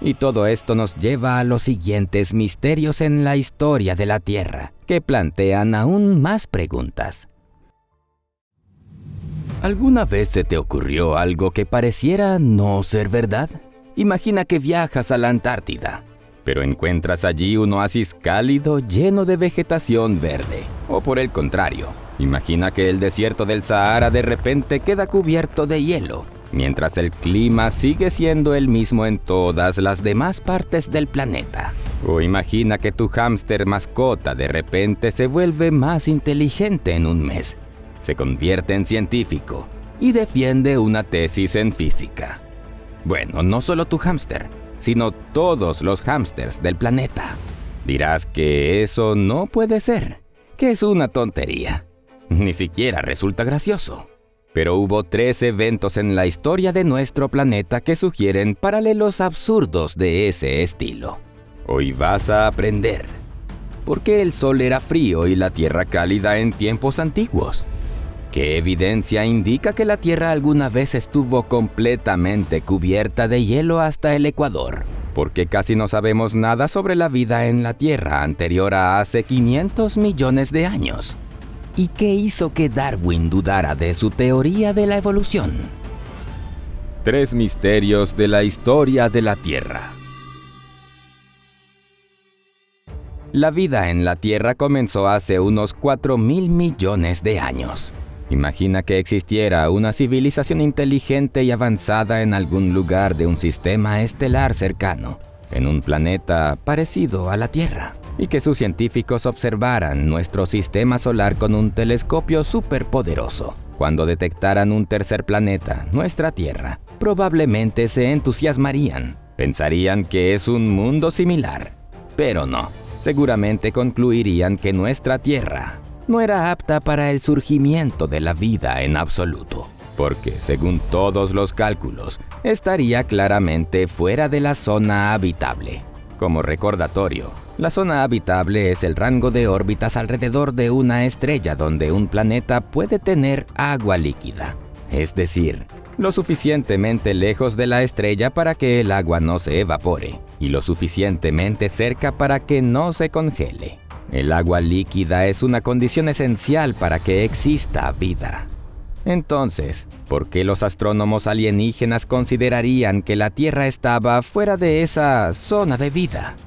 Y todo esto nos lleva a los siguientes misterios en la historia de la Tierra, que plantean aún más preguntas. ¿Alguna vez se te ocurrió algo que pareciera no ser verdad? Imagina que viajas a la Antártida, pero encuentras allí un oasis cálido lleno de vegetación verde. O por el contrario, imagina que el desierto del Sahara de repente queda cubierto de hielo, mientras el clima sigue siendo el mismo en todas las demás partes del planeta. O imagina que tu hámster mascota de repente se vuelve más inteligente en un mes, se convierte en científico y defiende una tesis en física. Bueno, no solo tu hámster, sino todos los hámsters del planeta. Dirás que eso no puede ser, que es una tontería. Ni siquiera resulta gracioso. Pero hubo 3 eventos en la historia de nuestro planeta que sugieren paralelos absurdos de ese estilo. Hoy vas a aprender por qué el Sol era frío y la Tierra cálida en tiempos antiguos. ¿Qué evidencia indica que la Tierra alguna vez estuvo completamente cubierta de hielo hasta el Ecuador? ¿Por qué casi no sabemos nada sobre la vida en la Tierra anterior a hace 500 millones de años? ¿Y qué hizo que Darwin dudara de su teoría de la evolución? 3 misterios de la historia de la Tierra. La vida en la Tierra comenzó hace unos 4.000 millones de años. Imagina que existiera una civilización inteligente y avanzada en algún lugar de un sistema estelar cercano, en un planeta parecido a la Tierra, y que sus científicos observaran nuestro sistema solar con un telescopio superpoderoso. Cuando detectaran un tercer planeta, nuestra Tierra, probablemente se entusiasmarían. Pensarían que es un mundo similar, pero no. Seguramente concluirían que nuestra Tierra no era apta para el surgimiento de la vida en absoluto, porque según todos los cálculos, estaría claramente fuera de la zona habitable. Como recordatorio, la zona habitable es el rango de órbitas alrededor de una estrella donde un planeta puede tener agua líquida, es decir, lo suficientemente lejos de la estrella para que el agua no se evapore y lo suficientemente cerca para que no se congele. El agua líquida es una condición esencial para que exista vida. Entonces, ¿por qué los astrónomos alienígenas considerarían que la Tierra estaba fuera de esa zona de vida?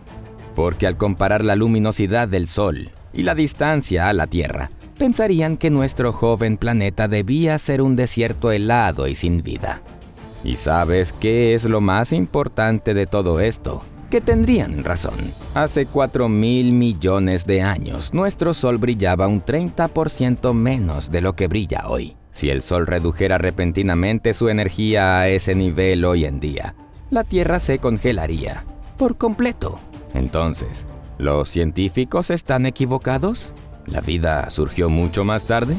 Porque al comparar la luminosidad del Sol y la distancia a la Tierra, pensarían que nuestro joven planeta debía ser un desierto helado y sin vida. ¿Y sabes qué es lo más importante de todo esto? Que tendrían razón. Hace 4.000 millones de años, nuestro Sol brillaba un 30% menos de lo que brilla hoy. Si el Sol redujera repentinamente su energía a ese nivel hoy en día, la Tierra se congelaría por completo. Entonces, ¿los científicos están equivocados? ¿La vida surgió mucho más tarde?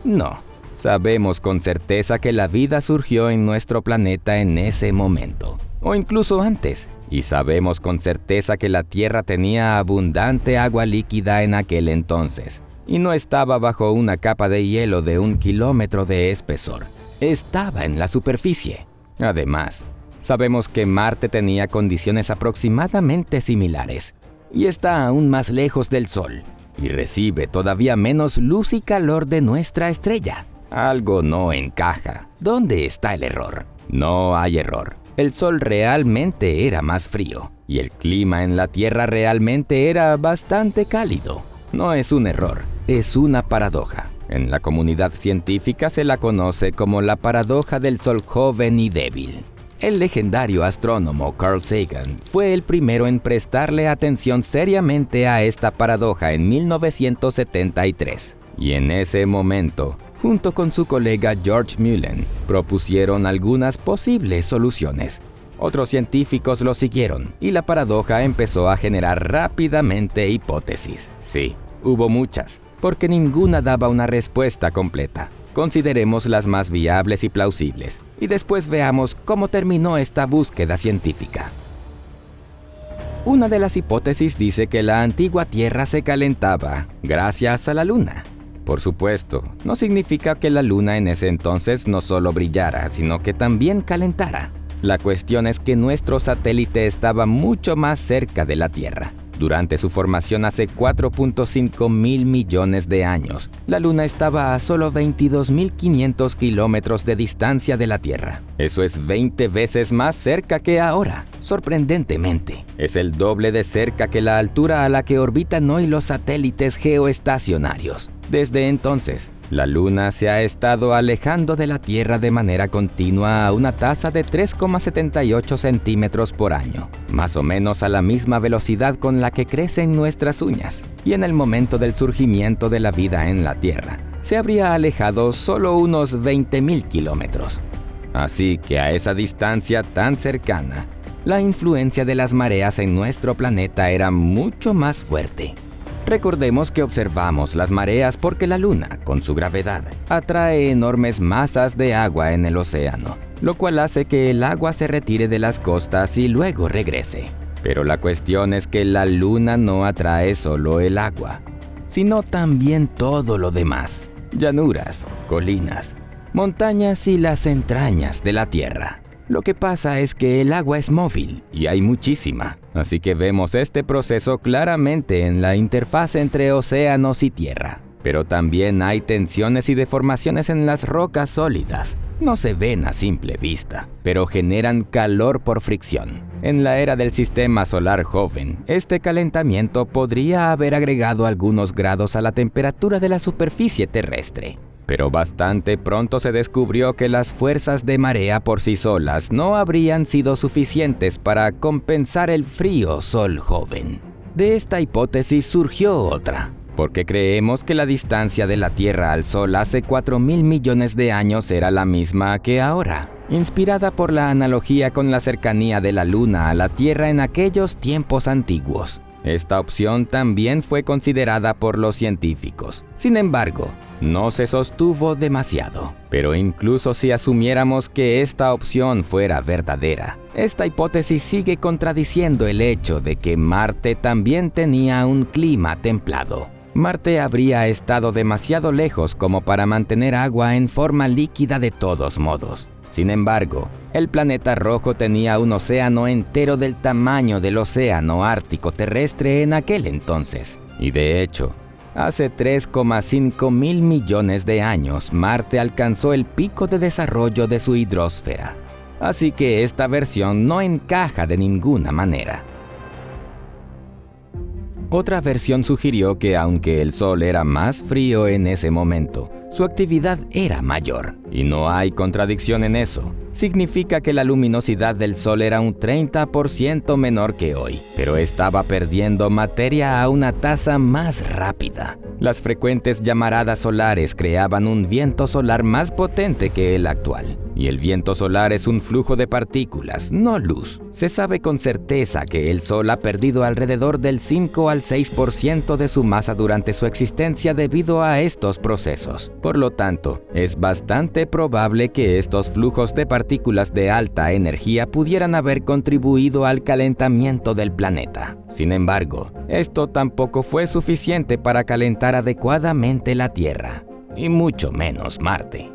No. Sabemos con certeza que la vida surgió en nuestro planeta en ese momento, o incluso antes. Y sabemos con certeza que la Tierra tenía abundante agua líquida en aquel entonces, y no estaba bajo una capa de hielo de 1 kilómetro de espesor. Estaba en la superficie. Además, sabemos que Marte tenía condiciones aproximadamente similares, y está aún más lejos del Sol, y recibe todavía menos luz y calor de nuestra estrella. Algo no encaja. ¿Dónde está el error? No hay error. El Sol realmente era más frío, y el clima en la Tierra realmente era bastante cálido. No es un error, es una paradoja. En la comunidad científica se la conoce como la paradoja del Sol joven y débil. El legendario astrónomo Carl Sagan fue el primero en prestarle atención seriamente a esta paradoja en 1973. Y en ese momento, junto con su colega George Mullen, propusieron algunas posibles soluciones. Otros científicos lo siguieron y la paradoja empezó a generar rápidamente hipótesis. Sí, hubo muchas, porque ninguna daba una respuesta completa. Consideremos las más viables y plausibles, y después veamos cómo terminó esta búsqueda científica. Una de las hipótesis dice que la antigua Tierra se calentaba gracias a la Luna. Por supuesto, no significa que la Luna en ese entonces no solo brillara, sino que también calentara. La cuestión es que nuestro satélite estaba mucho más cerca de la Tierra. Durante su formación hace 4.5 mil millones de años, la Luna estaba a solo 22.500 kilómetros de distancia de la Tierra. Eso es 20 veces más cerca que ahora. Sorprendentemente, es el doble de cerca que la altura a la que orbitan hoy los satélites geoestacionarios. Desde entonces, la Luna se ha estado alejando de la Tierra de manera continua a una tasa de 3,78 centímetros por año, más o menos a la misma velocidad con la que crecen nuestras uñas. Y en el momento del surgimiento de la vida en la Tierra, se habría alejado solo unos 20.000 kilómetros. Así que a esa distancia tan cercana, la influencia de las mareas en nuestro planeta era mucho más fuerte. Recordemos que observamos las mareas porque la Luna, con su gravedad, atrae enormes masas de agua en el océano, lo cual hace que el agua se retire de las costas y luego regrese. Pero la cuestión es que la Luna no atrae solo el agua, sino también todo lo demás: llanuras, colinas, montañas y las entrañas de la Tierra. Lo que pasa es que el agua es móvil y hay muchísima, así que vemos este proceso claramente en la interfaz entre océanos y tierra. Pero también hay tensiones y deformaciones en las rocas sólidas. No se ven a simple vista, pero generan calor por fricción. En la era del sistema solar joven, este calentamiento podría haber agregado algunos grados a la temperatura de la superficie terrestre. Pero bastante pronto se descubrió que las fuerzas de marea por sí solas no habrían sido suficientes para compensar el frío sol joven. De esta hipótesis surgió otra, porque creemos que la distancia de la Tierra al Sol hace 4.000 millones de años era la misma que ahora, inspirada por la analogía con la cercanía de la Luna a la Tierra en aquellos tiempos antiguos. Esta opción también fue considerada por los científicos. Sin embargo, no se sostuvo demasiado. Pero incluso si asumiéramos que esta opción fuera verdadera, esta hipótesis sigue contradiciendo el hecho de que Marte también tenía un clima templado. Marte habría estado demasiado lejos como para mantener agua en forma líquida de todos modos. Sin embargo, el planeta rojo tenía un océano entero del tamaño del océano Ártico terrestre en aquel entonces. Y de hecho, hace 3,5 mil millones de años, Marte alcanzó el pico de desarrollo de su hidrosfera. Así que esta versión no encaja de ninguna manera. Otra versión sugirió que aunque el Sol era más frío en ese momento, su actividad era mayor. Y no hay contradicción en eso. Significa que la luminosidad del Sol era un 30% menor que hoy, pero estaba perdiendo materia a una tasa más rápida. Las frecuentes llamaradas solares creaban un viento solar más potente que el actual. Y el viento solar es un flujo de partículas, no luz. Se sabe con certeza que el Sol ha perdido alrededor del 5 al 6% de su masa durante su existencia debido a estos procesos. Por lo tanto, es bastante probable que estos flujos de partículas de alta energía pudieran haber contribuido al calentamiento del planeta. Sin embargo, esto tampoco fue suficiente para calentar adecuadamente la Tierra, y mucho menos Marte.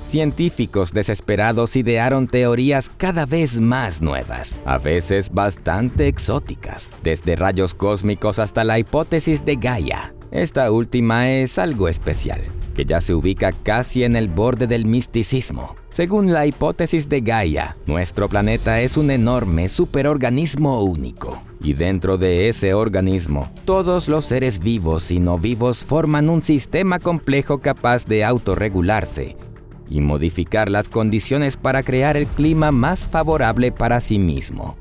Científicos desesperados idearon teorías cada vez más nuevas, a veces bastante exóticas, desde rayos cósmicos hasta la hipótesis de Gaia. Esta última es algo especial, que ya se ubica casi en el borde del misticismo. Según la hipótesis de Gaia, nuestro planeta es un enorme superorganismo único. Y dentro de ese organismo, todos los seres vivos y no vivos forman un sistema complejo capaz de autorregularse y modificar las condiciones para crear el clima más favorable para sí mismo.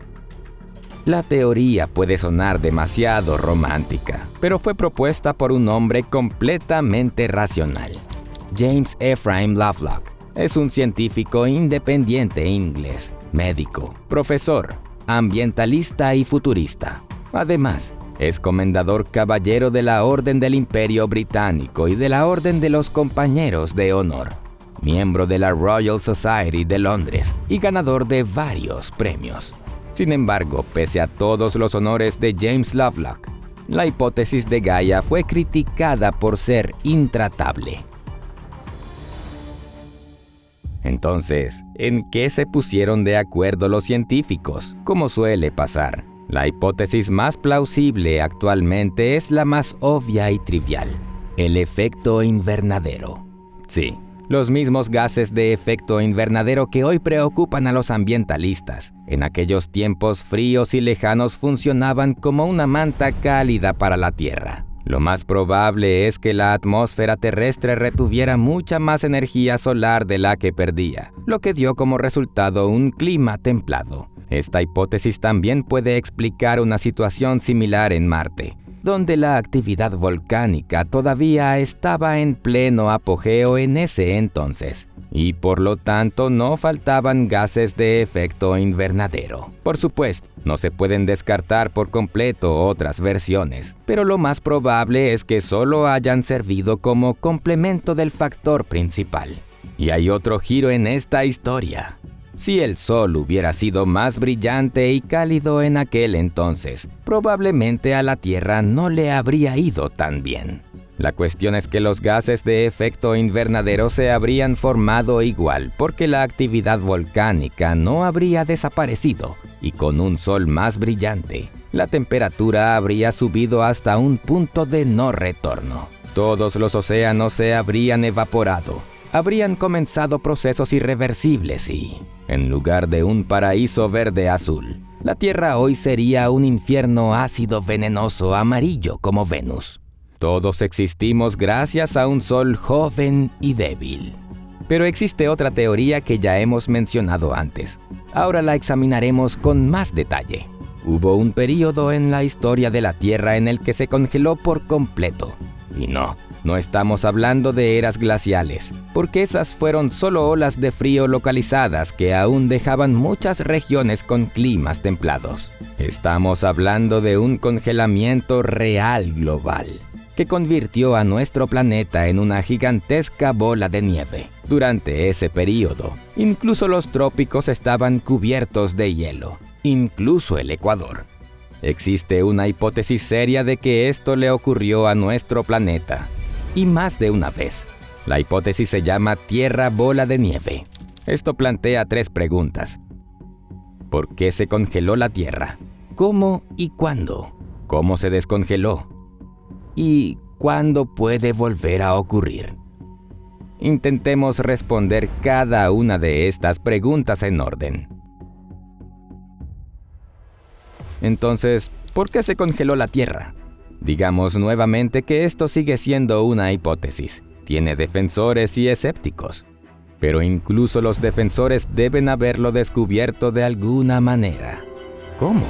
La teoría puede sonar demasiado romántica, pero fue propuesta por un hombre completamente racional, James Ephraim Lovelock. Es un científico independiente inglés, médico, profesor, ambientalista y futurista. Además, es comendador caballero de la Orden del Imperio Británico y de la Orden de los Compañeros de Honor, miembro de la Royal Society de Londres y ganador de varios premios. Sin embargo, pese a todos los honores de James Lovelock, la hipótesis de Gaia fue criticada por ser intratable. Entonces, ¿en qué se pusieron de acuerdo los científicos? Como suele pasar, la hipótesis más plausible actualmente es la más obvia y trivial: el efecto invernadero. Sí, los mismos gases de efecto invernadero que hoy preocupan a los ambientalistas, en aquellos tiempos fríos y lejanos funcionaban como una manta cálida para la Tierra. Lo más probable es que la atmósfera terrestre retuviera mucha más energía solar de la que perdía, lo que dio como resultado un clima templado. Esta hipótesis también puede explicar una situación similar en Marte, donde la actividad volcánica todavía estaba en pleno apogeo en ese entonces, y por lo tanto no faltaban gases de efecto invernadero. Por supuesto, no se pueden descartar por completo otras versiones, pero lo más probable es que solo hayan servido como complemento del factor principal. Y hay otro giro en esta historia. Si el Sol hubiera sido más brillante y cálido en aquel entonces, probablemente a la Tierra no le habría ido tan bien. La cuestión es que los gases de efecto invernadero se habrían formado igual porque la actividad volcánica no habría desaparecido, y con un sol más brillante, la temperatura habría subido hasta un punto de no retorno. Todos los océanos se habrían evaporado, habrían comenzado procesos irreversibles y, en lugar de un paraíso verde-azul, la Tierra hoy sería un infierno ácido venenoso amarillo como Venus. Todos existimos gracias a un sol joven y débil. Pero existe otra teoría que ya hemos mencionado antes. Ahora la examinaremos con más detalle. Hubo un período en la historia de la Tierra en el que se congeló por completo. Y no estamos hablando de eras glaciales, porque esas fueron solo olas de frío localizadas que aún dejaban muchas regiones con climas templados. Estamos hablando de un congelamiento real global, que convirtió a nuestro planeta en una gigantesca bola de nieve. Durante ese periodo, incluso los trópicos estaban cubiertos de hielo, incluso el Ecuador. Existe una hipótesis seria de que esto le ocurrió a nuestro planeta, y más de una vez. La hipótesis se llama Tierra Bola de Nieve. Esto plantea 3 preguntas. ¿Por qué se congeló la Tierra? ¿Cómo y cuándo? ¿Cómo se descongeló? ¿Y cuándo puede volver a ocurrir? Intentemos responder cada una de estas preguntas en orden. Entonces, ¿por qué se congeló la Tierra? Digamos nuevamente que esto sigue siendo una hipótesis. Tiene defensores y escépticos. Pero incluso los defensores deben haberlo descubierto de alguna manera. ¿Cómo?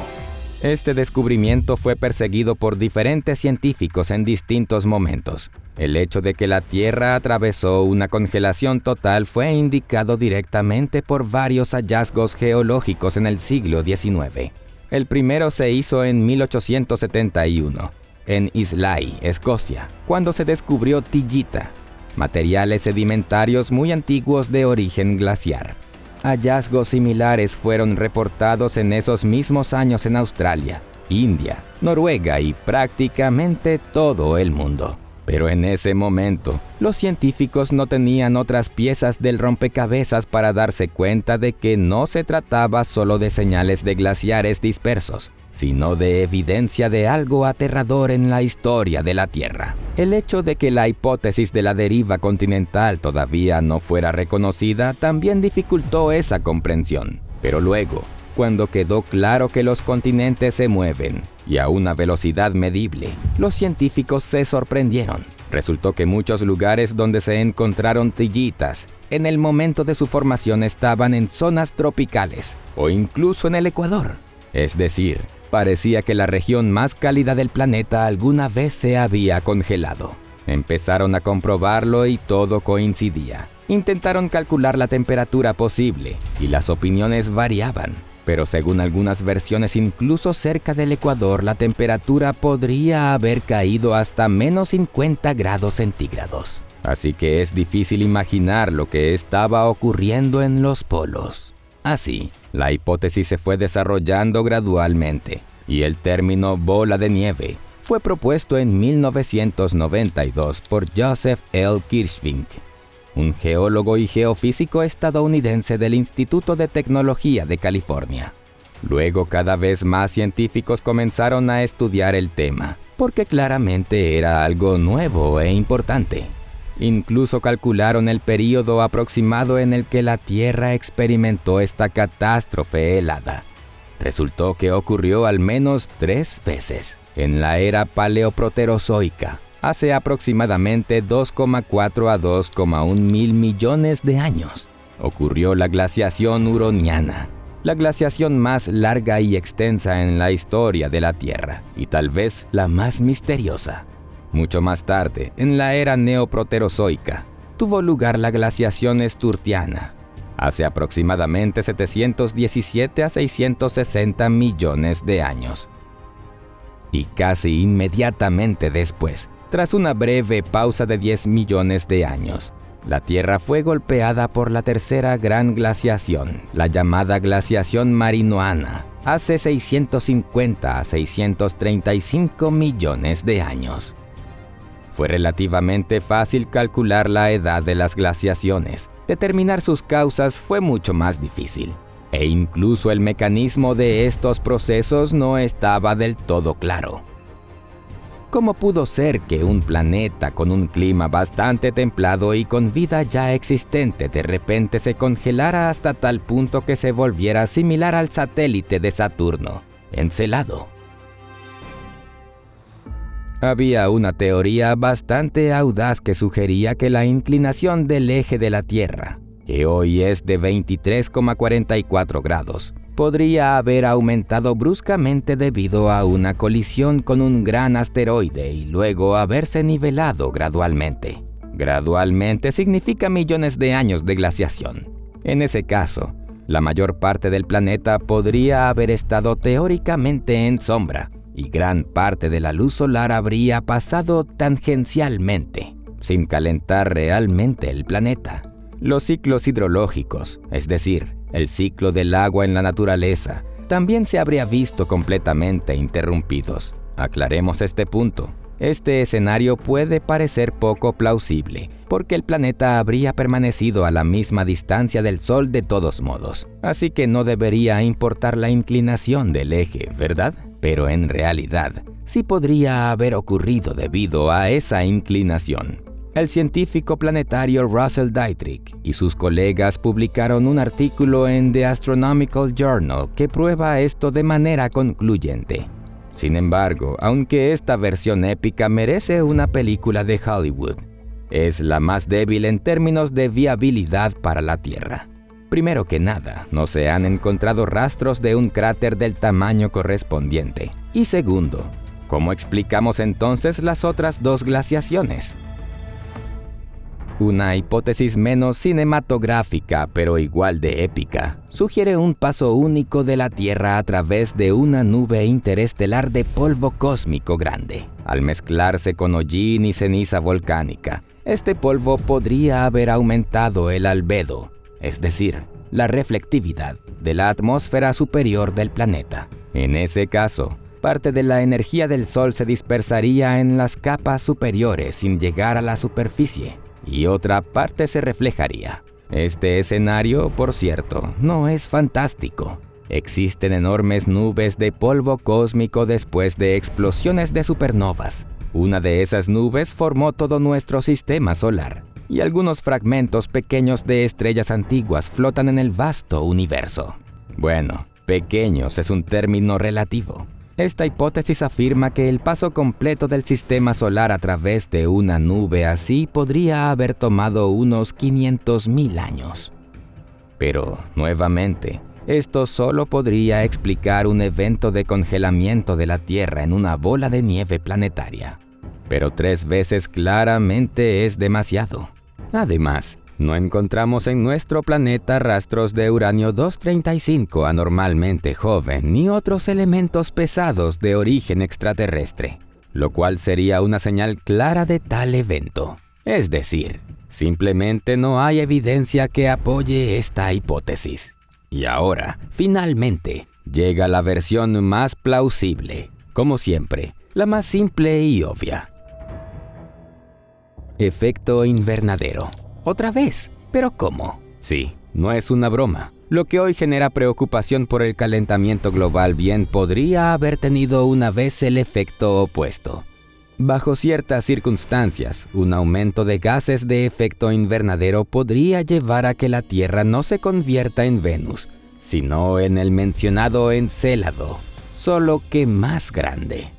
Este descubrimiento fue perseguido por diferentes científicos en distintos momentos. El hecho de que la Tierra atravesó una congelación total fue indicado directamente por varios hallazgos geológicos en el siglo XIX. El primero se hizo en 1871, en Islay, Escocia, cuando se descubrió tillita, materiales sedimentarios muy antiguos de origen glaciar. Hallazgos similares fueron reportados en esos mismos años en Australia, India, Noruega y prácticamente todo el mundo. Pero en ese momento, los científicos no tenían otras piezas del rompecabezas para darse cuenta de que no se trataba solo de señales de glaciares dispersos, sino de evidencia de algo aterrador en la historia de la Tierra. El hecho de que la hipótesis de la deriva continental todavía no fuera reconocida también dificultó esa comprensión. Pero luego, cuando quedó claro que los continentes se mueven, y a una velocidad medible, los científicos se sorprendieron. Resultó que muchos lugares donde se encontraron tillitas, en el momento de su formación estaban en zonas tropicales, o incluso en el Ecuador. Es decir, parecía que la región más cálida del planeta alguna vez se había congelado. Empezaron a comprobarlo y todo coincidía. Intentaron calcular la temperatura posible y las opiniones variaban, pero según algunas versiones incluso cerca del Ecuador la temperatura podría haber caído hasta menos 50 grados centígrados. Así que es difícil imaginar lo que estaba ocurriendo en los polos. Así, la hipótesis se fue desarrollando gradualmente y el término bola de nieve fue propuesto en 1992 por Joseph L. Kirschvink, un geólogo y geofísico estadounidense del Instituto de Tecnología de California. Luego cada vez más científicos comenzaron a estudiar el tema, porque claramente era algo nuevo e importante. Incluso calcularon el período aproximado en el que la Tierra experimentó esta catástrofe helada. Resultó que ocurrió al menos 3 veces en la era paleoproterozoica, hace aproximadamente 2,4 a 2,1 mil millones de años. Ocurrió la glaciación huroniana, la glaciación más larga y extensa en la historia de la Tierra, y tal vez la más misteriosa. Mucho más tarde, en la era neoproterozoica, tuvo lugar la glaciación sturtiana, hace aproximadamente 717 a 660 millones de años. Y casi inmediatamente después, tras una breve pausa de 10 millones de años, la Tierra fue golpeada por la tercera gran glaciación, la llamada glaciación marinoana, hace 650 a 635 millones de años. Fue relativamente fácil calcular la edad de las glaciaciones. Determinar sus causas fue mucho más difícil, e incluso el mecanismo de estos procesos no estaba del todo claro. ¿Cómo pudo ser que un planeta con un clima bastante templado y con vida ya existente de repente se congelara hasta tal punto que se volviera similar al satélite de Saturno, Encelado? Había una teoría bastante audaz que sugería que la inclinación del eje de la Tierra, que hoy es de 23,44 grados, podría haber aumentado bruscamente debido a una colisión con un gran asteroide y luego haberse nivelado gradualmente. Gradualmente significa millones de años de glaciación. En ese caso, la mayor parte del planeta podría haber estado teóricamente en sombra, y gran parte de la luz solar habría pasado tangencialmente, sin calentar realmente el planeta. Los ciclos hidrológicos, es decir, el ciclo del agua en la naturaleza, también se habría visto completamente interrumpidos. Aclaremos este punto. Este escenario puede parecer poco plausible, porque el planeta habría permanecido a la misma distancia del Sol de todos modos, así que no debería importar la inclinación del eje, ¿verdad? Pero en realidad, sí podría haber ocurrido debido a esa inclinación. El científico planetario Russell Dietrich y sus colegas publicaron un artículo en The Astronomical Journal que prueba esto de manera concluyente. Sin embargo, aunque esta versión épica merece una película de Hollywood, es la más débil en términos de viabilidad para la Tierra. Primero que nada, no se han encontrado rastros de un cráter del tamaño correspondiente. Y segundo, ¿cómo explicamos entonces las otras 2 glaciaciones? Una hipótesis menos cinematográfica, pero igual de épica, sugiere un paso único de la Tierra a través de una nube interestelar de polvo cósmico grande. Al mezclarse con hollín y ceniza volcánica, este polvo podría haber aumentado el albedo, es decir, la reflectividad de la atmósfera superior del planeta. En ese caso, parte de la energía del Sol se dispersaría en las capas superiores sin llegar a la superficie, y otra parte se reflejaría. Este escenario, por cierto, no es fantástico. Existen enormes nubes de polvo cósmico después de explosiones de supernovas. Una de esas nubes formó todo nuestro sistema solar, y algunos fragmentos pequeños de estrellas antiguas flotan en el vasto universo. Bueno, pequeños es un término relativo. Esta hipótesis afirma que el paso completo del sistema solar a través de una nube así podría haber tomado unos 500.000 años. Pero, nuevamente, esto solo podría explicar un evento de congelamiento de la Tierra en una bola de nieve planetaria. Pero 3 veces claramente es demasiado. Además, No encontramos en nuestro planeta rastros de uranio 235 anormalmente joven ni otros elementos pesados de origen extraterrestre, lo cual sería una señal clara de tal evento. Es decir, simplemente no hay evidencia que apoye esta hipótesis. Y ahora, finalmente, llega la versión más plausible, como siempre, la más simple y obvia. Efecto invernadero. ¿Otra vez? ¿Pero cómo? Sí, no es una broma. Lo que hoy genera preocupación por el calentamiento global bien podría haber tenido una vez el efecto opuesto. Bajo ciertas circunstancias, un aumento de gases de efecto invernadero podría llevar a que la Tierra no se convierta en Venus, sino en el mencionado Encélado, solo que más grande.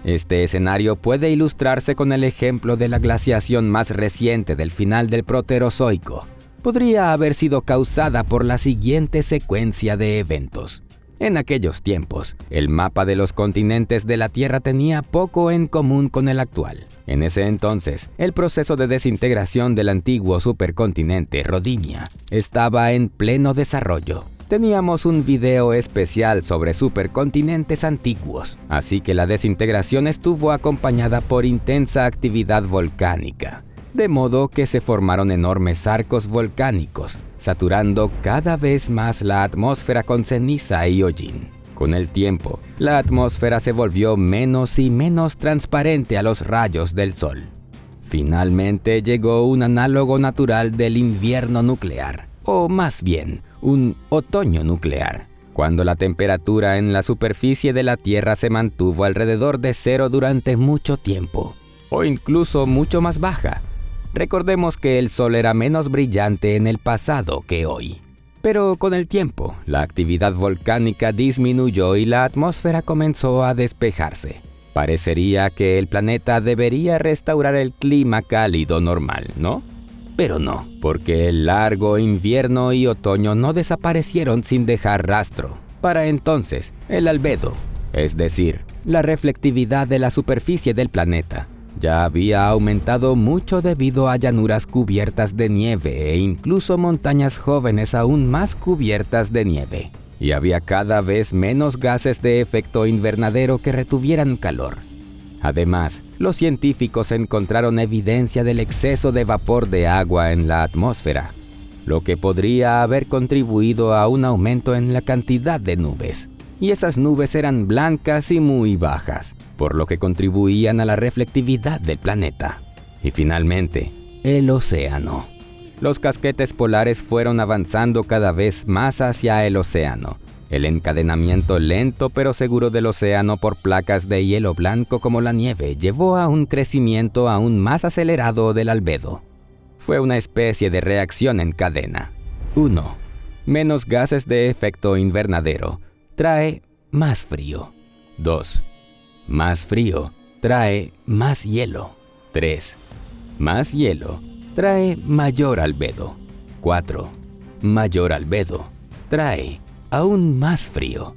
Este escenario puede ilustrarse con el ejemplo de la glaciación más reciente del final del Proterozoico. Podría haber sido causada por la siguiente secuencia de eventos. En aquellos tiempos, el mapa de los continentes de la Tierra tenía poco en común con el actual. En ese entonces, el proceso de desintegración del antiguo supercontinente Rodinia estaba en pleno desarrollo. Teníamos un video especial sobre supercontinentes antiguos, así que la desintegración estuvo acompañada por intensa actividad volcánica, de modo que se formaron enormes arcos volcánicos, saturando cada vez más la atmósfera con ceniza y hollín. Con el tiempo, la atmósfera se volvió menos y menos transparente a los rayos del sol. Finalmente llegó un análogo natural del invierno nuclear, o más bien, un otoño nuclear, cuando la temperatura en la superficie de la Tierra se mantuvo alrededor de cero durante mucho tiempo, o incluso mucho más baja. Recordemos que el Sol era menos brillante en el pasado que hoy. Pero con el tiempo, la actividad volcánica disminuyó y la atmósfera comenzó a despejarse. Parecería que el planeta debería restaurar el clima cálido normal, ¿no? Pero no, porque el largo invierno y otoño no desaparecieron sin dejar rastro. Para entonces, el albedo, es decir, la reflectividad de la superficie del planeta, ya había aumentado mucho debido a llanuras cubiertas de nieve e incluso montañas jóvenes aún más cubiertas de nieve. Y había cada vez menos gases de efecto invernadero que retuvieran calor. Además, los científicos encontraron evidencia del exceso de vapor de agua en la atmósfera, lo que podría haber contribuido a un aumento en la cantidad de nubes. Y esas nubes eran blancas y muy bajas, por lo que contribuían a la reflectividad del planeta. Y finalmente, el océano. Los casquetes polares fueron avanzando cada vez más hacia el océano. El encadenamiento lento pero seguro del océano por placas de hielo blanco como la nieve llevó a un crecimiento aún más acelerado del albedo. Fue una especie de reacción en cadena. 1. Menos gases de efecto invernadero trae más frío. 2. Más frío trae más hielo. 3. Más hielo trae mayor albedo. 4. Mayor albedo trae aún más frío.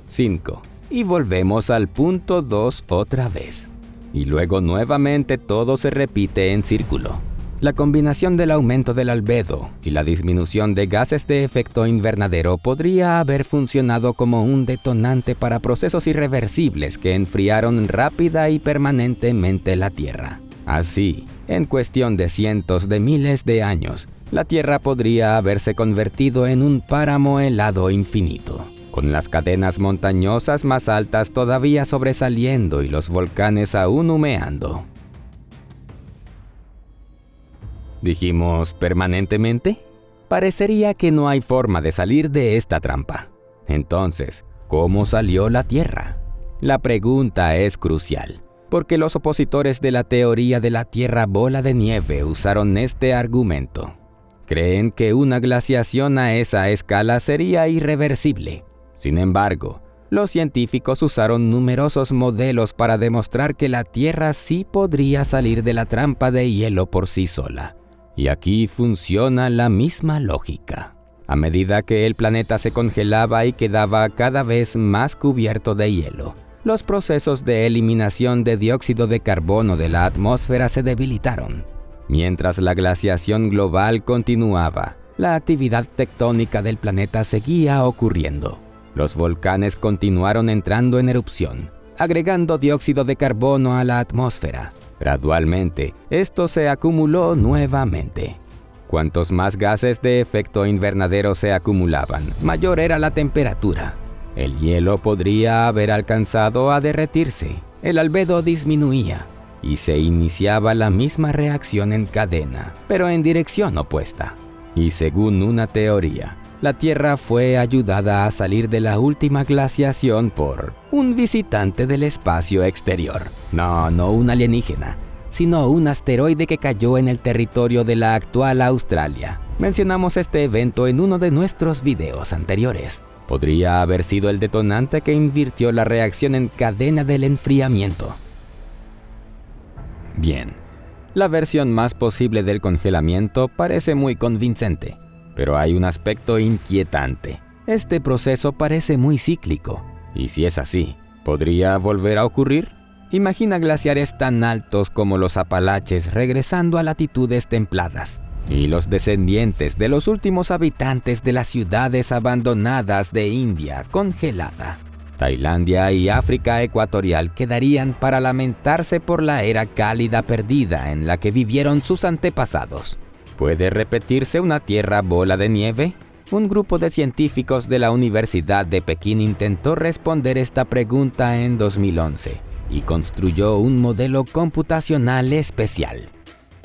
5. Y volvemos al punto 2 otra vez. Y luego nuevamente todo se repite en círculo. La combinación del aumento del albedo y la disminución de gases de efecto invernadero podría haber funcionado como un detonante para procesos irreversibles que enfriaron rápida y permanentemente la Tierra. Así, en cuestión de cientos de miles de años, la Tierra podría haberse convertido en un páramo helado infinito, con las cadenas montañosas más altas todavía sobresaliendo y los volcanes aún humeando. ¿Dijimos permanentemente? Parecería que no hay forma de salir de esta trampa. Entonces, ¿cómo salió la Tierra? La pregunta es crucial, porque los opositores de la teoría de la Tierra bola de nieve usaron este argumento. Creen que una glaciación a esa escala sería irreversible. Sin embargo, los científicos usaron numerosos modelos para demostrar que la Tierra sí podría salir de la trampa de hielo por sí sola. Y aquí funciona la misma lógica. A medida que el planeta se congelaba y quedaba cada vez más cubierto de hielo, los procesos de eliminación de dióxido de carbono de la atmósfera se debilitaron. Mientras la glaciación global continuaba, la actividad tectónica del planeta seguía ocurriendo. Los volcanes continuaron entrando en erupción, agregando dióxido de carbono a la atmósfera. Gradualmente, esto se acumuló nuevamente. Cuantos más gases de efecto invernadero se acumulaban, mayor era la temperatura. El hielo podría haber alcanzado a derretirse, el albedo disminuía y se iniciaba la misma reacción en cadena, pero en dirección opuesta. Y según una teoría, la Tierra fue ayudada a salir de la última glaciación por un visitante del espacio exterior. No un alienígena, sino un asteroide que cayó en el territorio de la actual Australia. Mencionamos este evento en uno de nuestros videos anteriores. Podría haber sido el detonante que invirtió la reacción en cadena del enfriamiento. Bien, la versión más posible del congelamiento parece muy convincente, pero hay un aspecto inquietante. Este proceso parece muy cíclico, y si es así, ¿podría volver a ocurrir? Imagina glaciares tan altos como los Apalaches regresando a latitudes templadas, y los descendientes de los últimos habitantes de las ciudades abandonadas de India congelada. Tailandia y África ecuatorial quedarían para lamentarse por la era cálida perdida en la que vivieron sus antepasados. ¿Puede repetirse una tierra bola de nieve? Un grupo de científicos de la Universidad de Pekín intentó responder esta pregunta en 2011 y construyó un modelo computacional especial.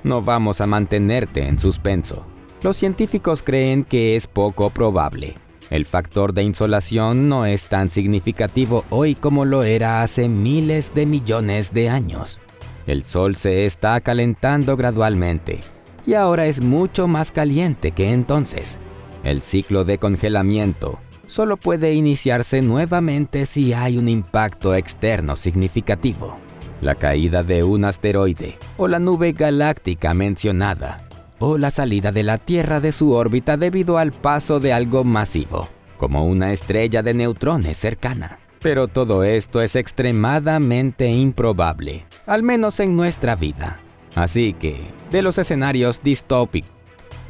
No vamos a mantenerte en suspenso. Los científicos creen que es poco probable. El factor de insolación no es tan significativo hoy como lo era hace miles de millones de años. El Sol se está calentando gradualmente y ahora es mucho más caliente que entonces. El ciclo de congelamiento solo puede iniciarse nuevamente si hay un impacto externo significativo. La caída de un asteroide, o la nube galáctica mencionada, o la salida de la Tierra de su órbita debido al paso de algo masivo, como una estrella de neutrones cercana. Pero todo esto es extremadamente improbable, al menos en nuestra vida. Así que, de los escenarios distópicos,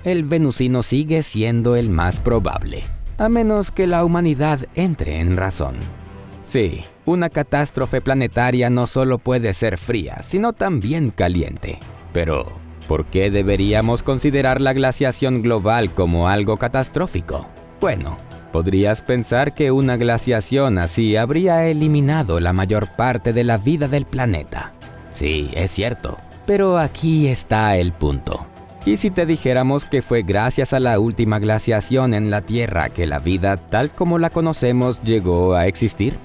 el venusino sigue siendo el más probable, a menos que la humanidad entre en razón. Sí, una catástrofe planetaria no solo puede ser fría, sino también caliente. Pero, ¿por qué deberíamos considerar la glaciación global como algo catastrófico? Bueno, podrías pensar que una glaciación así habría eliminado la mayor parte de la vida del planeta. Sí, es cierto, pero aquí está el punto. ¿Y si te dijéramos que fue gracias a la última glaciación en la Tierra que la vida tal como la conocemos llegó a existir?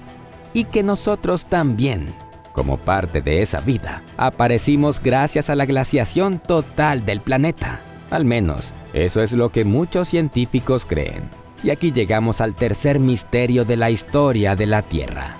Y que nosotros también, como parte de esa vida, aparecimos gracias a la glaciación total del planeta. Al menos, eso es lo que muchos científicos creen. Y aquí llegamos al tercer misterio de la historia de la Tierra.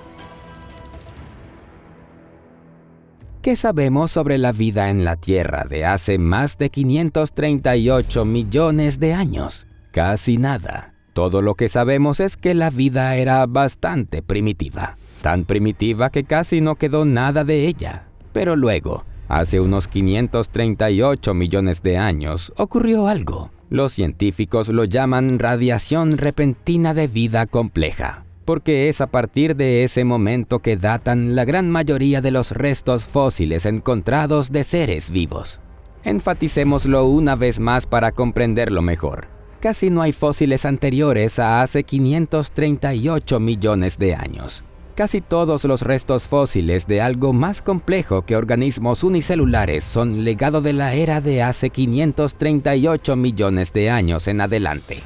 ¿Qué sabemos sobre la vida en la Tierra de hace más de 538 millones de años? Casi nada. Todo lo que sabemos es que la vida era bastante primitiva. Tan primitiva que casi no quedó nada de ella. Pero luego, hace unos 538 millones de años, ocurrió algo. Los científicos lo llaman radiación repentina de vida compleja, porque es a partir de ese momento que datan la gran mayoría de los restos fósiles encontrados de seres vivos. Enfaticémoslo una vez más para comprenderlo mejor. Casi no hay fósiles anteriores a hace 538 millones de años. Casi todos los restos fósiles de algo más complejo que organismos unicelulares son legado de la era de hace 538 millones de años en adelante.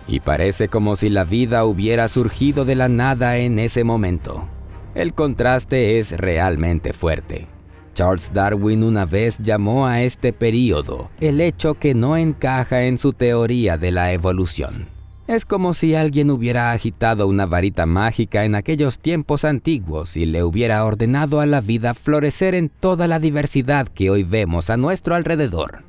Y parece como si la vida hubiera surgido de la nada en ese momento. El contraste es realmente fuerte. Charles Darwin una vez llamó a este período el hecho que no encaja en su teoría de la evolución. Es como si alguien hubiera agitado una varita mágica en aquellos tiempos antiguos y le hubiera ordenado a la vida florecer en toda la diversidad que hoy vemos a nuestro alrededor.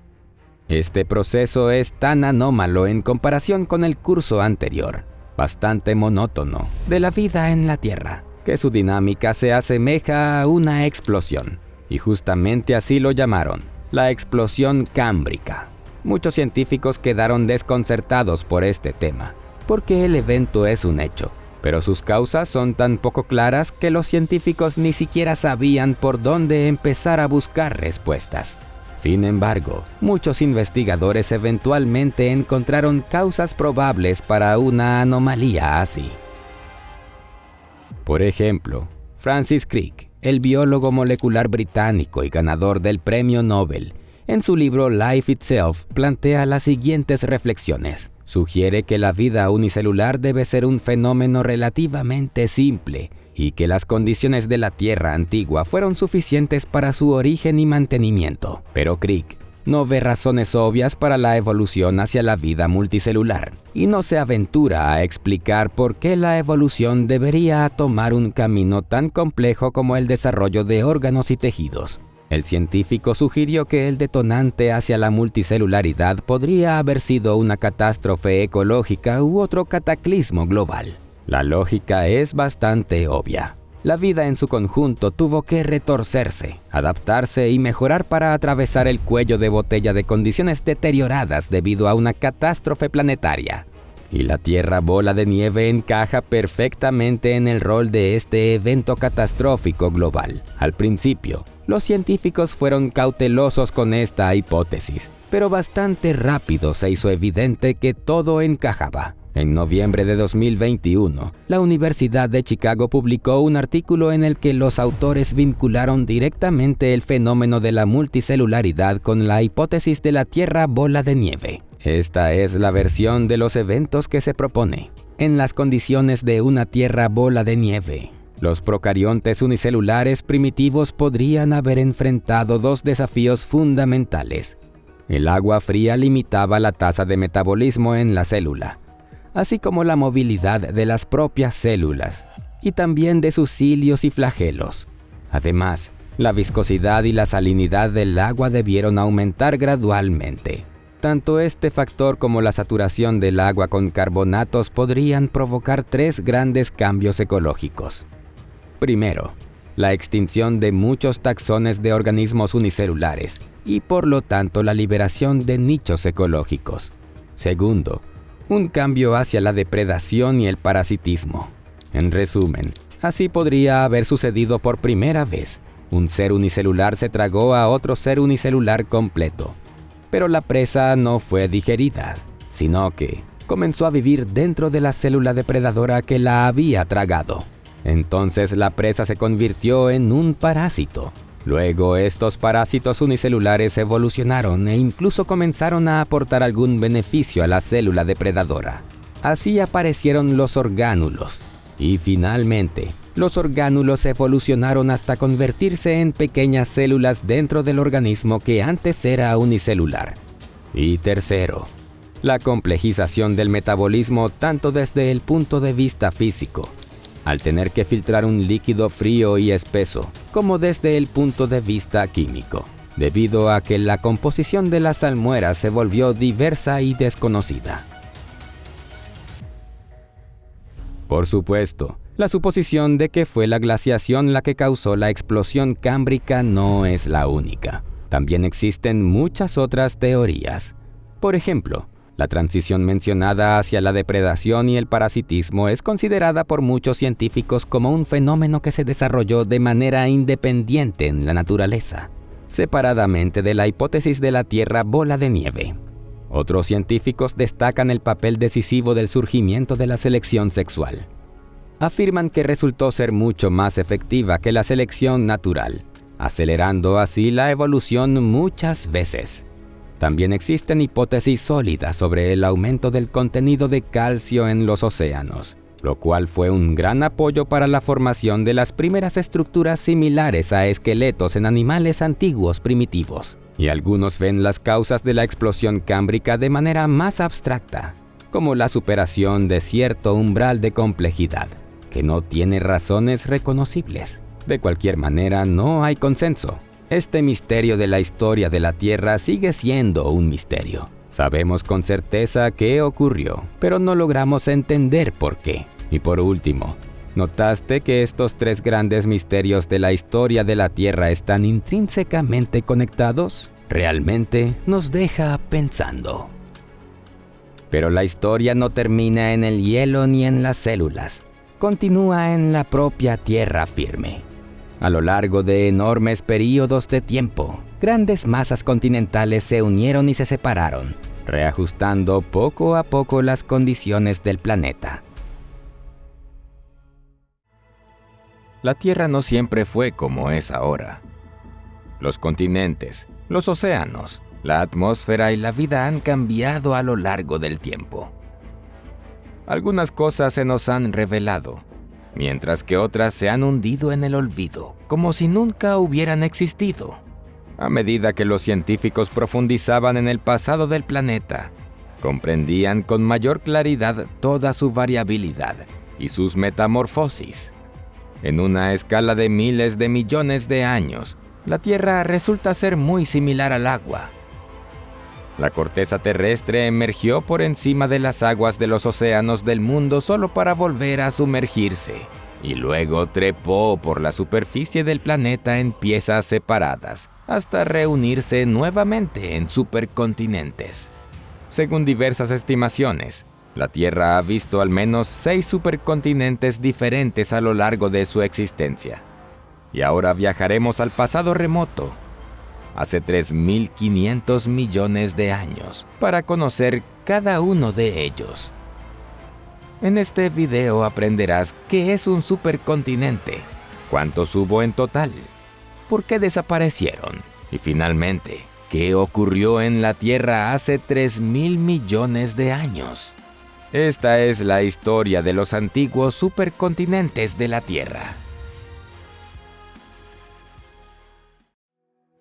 Este proceso es tan anómalo en comparación con el curso anterior, bastante monótono, de la vida en la Tierra, que su dinámica se asemeja a una explosión. Y justamente así lo llamaron, la explosión cámbrica. Muchos científicos quedaron desconcertados por este tema, porque el evento es un hecho, pero sus causas son tan poco claras que los científicos ni siquiera sabían por dónde empezar a buscar respuestas. Sin embargo, muchos investigadores eventualmente encontraron causas probables para una anomalía así. Por ejemplo, Francis Crick, el biólogo molecular británico y ganador del Premio Nobel, en su libro Life Itself plantea las siguientes reflexiones. Sugiere que la vida unicelular debe ser un fenómeno relativamente simple y que las condiciones de la Tierra antigua fueron suficientes para su origen y mantenimiento. Pero Crick no ve razones obvias para la evolución hacia la vida multicelular y no se aventura a explicar por qué la evolución debería tomar un camino tan complejo como el desarrollo de órganos y tejidos. El científico sugirió que el detonante hacia la multicelularidad podría haber sido una catástrofe ecológica u otro cataclismo global. La lógica es bastante obvia. La vida en su conjunto tuvo que retorcerse, adaptarse y mejorar para atravesar el cuello de botella de condiciones deterioradas debido a una catástrofe planetaria. Y la Tierra bola de nieve encaja perfectamente en el rol de este evento catastrófico global. Al principio, los científicos fueron cautelosos con esta hipótesis, pero bastante rápido se hizo evidente que todo encajaba. En noviembre de 2021, la Universidad de Chicago publicó un artículo en el que los autores vincularon directamente el fenómeno de la multicelularidad con la hipótesis de la Tierra bola de nieve. Esta es la versión de los eventos que se propone. En las condiciones de una Tierra bola de nieve, los procariontes unicelulares primitivos podrían haber enfrentado dos desafíos fundamentales. El agua fría limitaba la tasa de metabolismo en la célula, así como la movilidad de las propias células, y también de sus cilios y flagelos. Además, la viscosidad y la salinidad del agua debieron aumentar gradualmente. Tanto este factor como la saturación del agua con carbonatos podrían provocar tres grandes cambios ecológicos. Primero, la extinción de muchos taxones de organismos unicelulares y por lo tanto la liberación de nichos ecológicos. Segundo, un cambio hacia la depredación y el parasitismo. En resumen, así podría haber sucedido por primera vez. Un ser unicelular se tragó a otro ser unicelular completo. Pero la presa no fue digerida, sino que comenzó a vivir dentro de la célula depredadora que la había tragado. Entonces la presa se convirtió en un parásito. Luego estos parásitos unicelulares evolucionaron e incluso comenzaron a aportar algún beneficio a la célula depredadora. Así aparecieron los orgánulos. Y finalmente, los orgánulos evolucionaron hasta convertirse en pequeñas células dentro del organismo que antes era unicelular. Y tercero, la complejización del metabolismo tanto desde el punto de vista físico, al tener que filtrar un líquido frío y espeso, como desde el punto de vista químico, debido a que la composición de las salmueras se volvió diversa y desconocida. Por supuesto, la suposición de que fue la glaciación la que causó la explosión cámbrica no es la única. También existen muchas otras teorías. Por ejemplo, la transición mencionada hacia la depredación y el parasitismo es considerada por muchos científicos como un fenómeno que se desarrolló de manera independiente en la naturaleza, separadamente de la hipótesis de la Tierra bola de nieve. Otros científicos destacan el papel decisivo del surgimiento de la selección sexual. Afirman que resultó ser mucho más efectiva que la selección natural, acelerando así la evolución muchas veces. También existen hipótesis sólidas sobre el aumento del contenido de calcio en los océanos, lo cual fue un gran apoyo para la formación de las primeras estructuras similares a esqueletos en animales antiguos primitivos. Y algunos ven las causas de la explosión cámbrica de manera más abstracta, como la superación de cierto umbral de complejidad, que no tiene razones reconocibles. De cualquier manera, no hay consenso. Este misterio de la historia de la Tierra sigue siendo un misterio. Sabemos con certeza qué ocurrió, pero no logramos entender por qué. Y por último, ¿notaste que estos tres grandes misterios de la historia de la Tierra están intrínsecamente conectados? Realmente nos deja pensando. Pero la historia no termina en el hielo ni en las células. Continúa en la propia tierra firme. A lo largo de enormes períodos de tiempo, grandes masas continentales se unieron y se separaron, reajustando poco a poco las condiciones del planeta. La Tierra no siempre fue como es ahora. Los continentes, los océanos, la atmósfera y la vida han cambiado a lo largo del tiempo. Algunas cosas se nos han revelado, mientras que otras se han hundido en el olvido, como si nunca hubieran existido. A medida que los científicos profundizaban en el pasado del planeta, comprendían con mayor claridad toda su variabilidad y sus metamorfosis. En una escala de miles de millones de años, la Tierra resulta ser muy similar al agua. La corteza terrestre emergió por encima de las aguas de los océanos del mundo solo para volver a sumergirse, y luego trepó por la superficie del planeta en piezas separadas, hasta reunirse nuevamente en supercontinentes. Según diversas estimaciones, la Tierra ha visto al menos 6 supercontinentes diferentes a lo largo de su existencia. Y ahora viajaremos al pasado remoto, hace 3.500 millones de años, para conocer cada uno de ellos. En este video aprenderás qué es un supercontinente, cuántos hubo en total, por qué desaparecieron y finalmente, qué ocurrió en la Tierra hace 3.000 millones de años. Esta es la historia de los antiguos supercontinentes de la Tierra.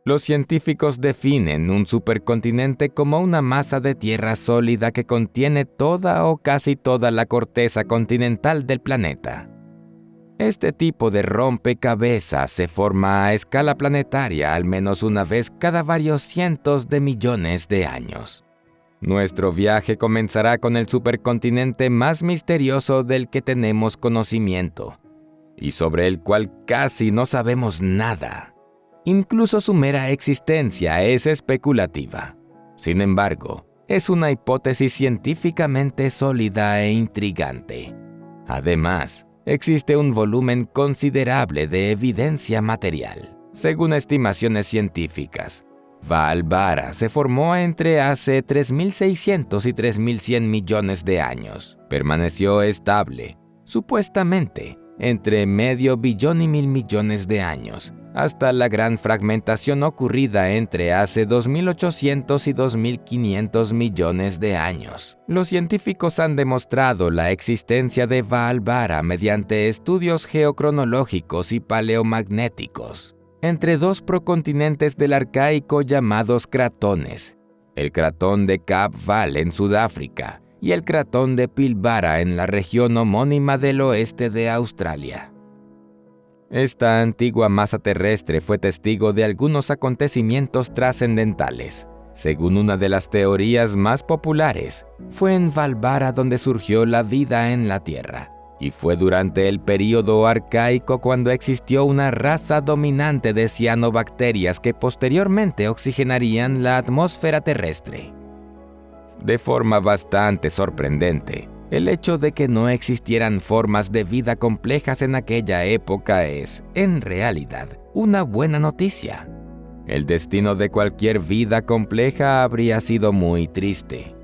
Los científicos definen un supercontinente como una masa de tierra sólida que contiene toda o casi toda la corteza continental del planeta. Este tipo de rompecabezas se forma a escala planetaria al menos una vez cada varios cientos de millones de años. Nuestro viaje comenzará con el supercontinente más misterioso del que tenemos conocimiento, y sobre el cual casi no sabemos nada. Incluso su mera existencia es especulativa. Sin embargo, es una hipótesis científicamente sólida e intrigante. Además, existe un volumen considerable de evidencia material. Según estimaciones científicas, Valvara se formó entre hace 3.600 y 3.100 millones de años. Permaneció estable, supuestamente, entre medio billón y 1.000 millones de años, hasta la gran fragmentación ocurrida entre hace 2.800 y 2.500 millones de años. Los científicos han demostrado la existencia de Valvara mediante estudios geocronológicos y paleomagnéticos entre dos procontinentes del Arcaico llamados cratones, el cratón de Cap Val en Sudáfrica y el cratón de Pilbara en la región homónima del oeste de Australia. Esta antigua masa terrestre fue testigo de algunos acontecimientos trascendentales. Según una de las teorías más populares, fue en Valvara donde surgió la vida en la Tierra, y fue durante el período arcaico cuando existió una raza dominante de cianobacterias que posteriormente oxigenarían la atmósfera terrestre. De forma bastante sorprendente, el hecho de que no existieran formas de vida complejas en aquella época es, en realidad, una buena noticia. El destino de cualquier vida compleja habría sido muy triste.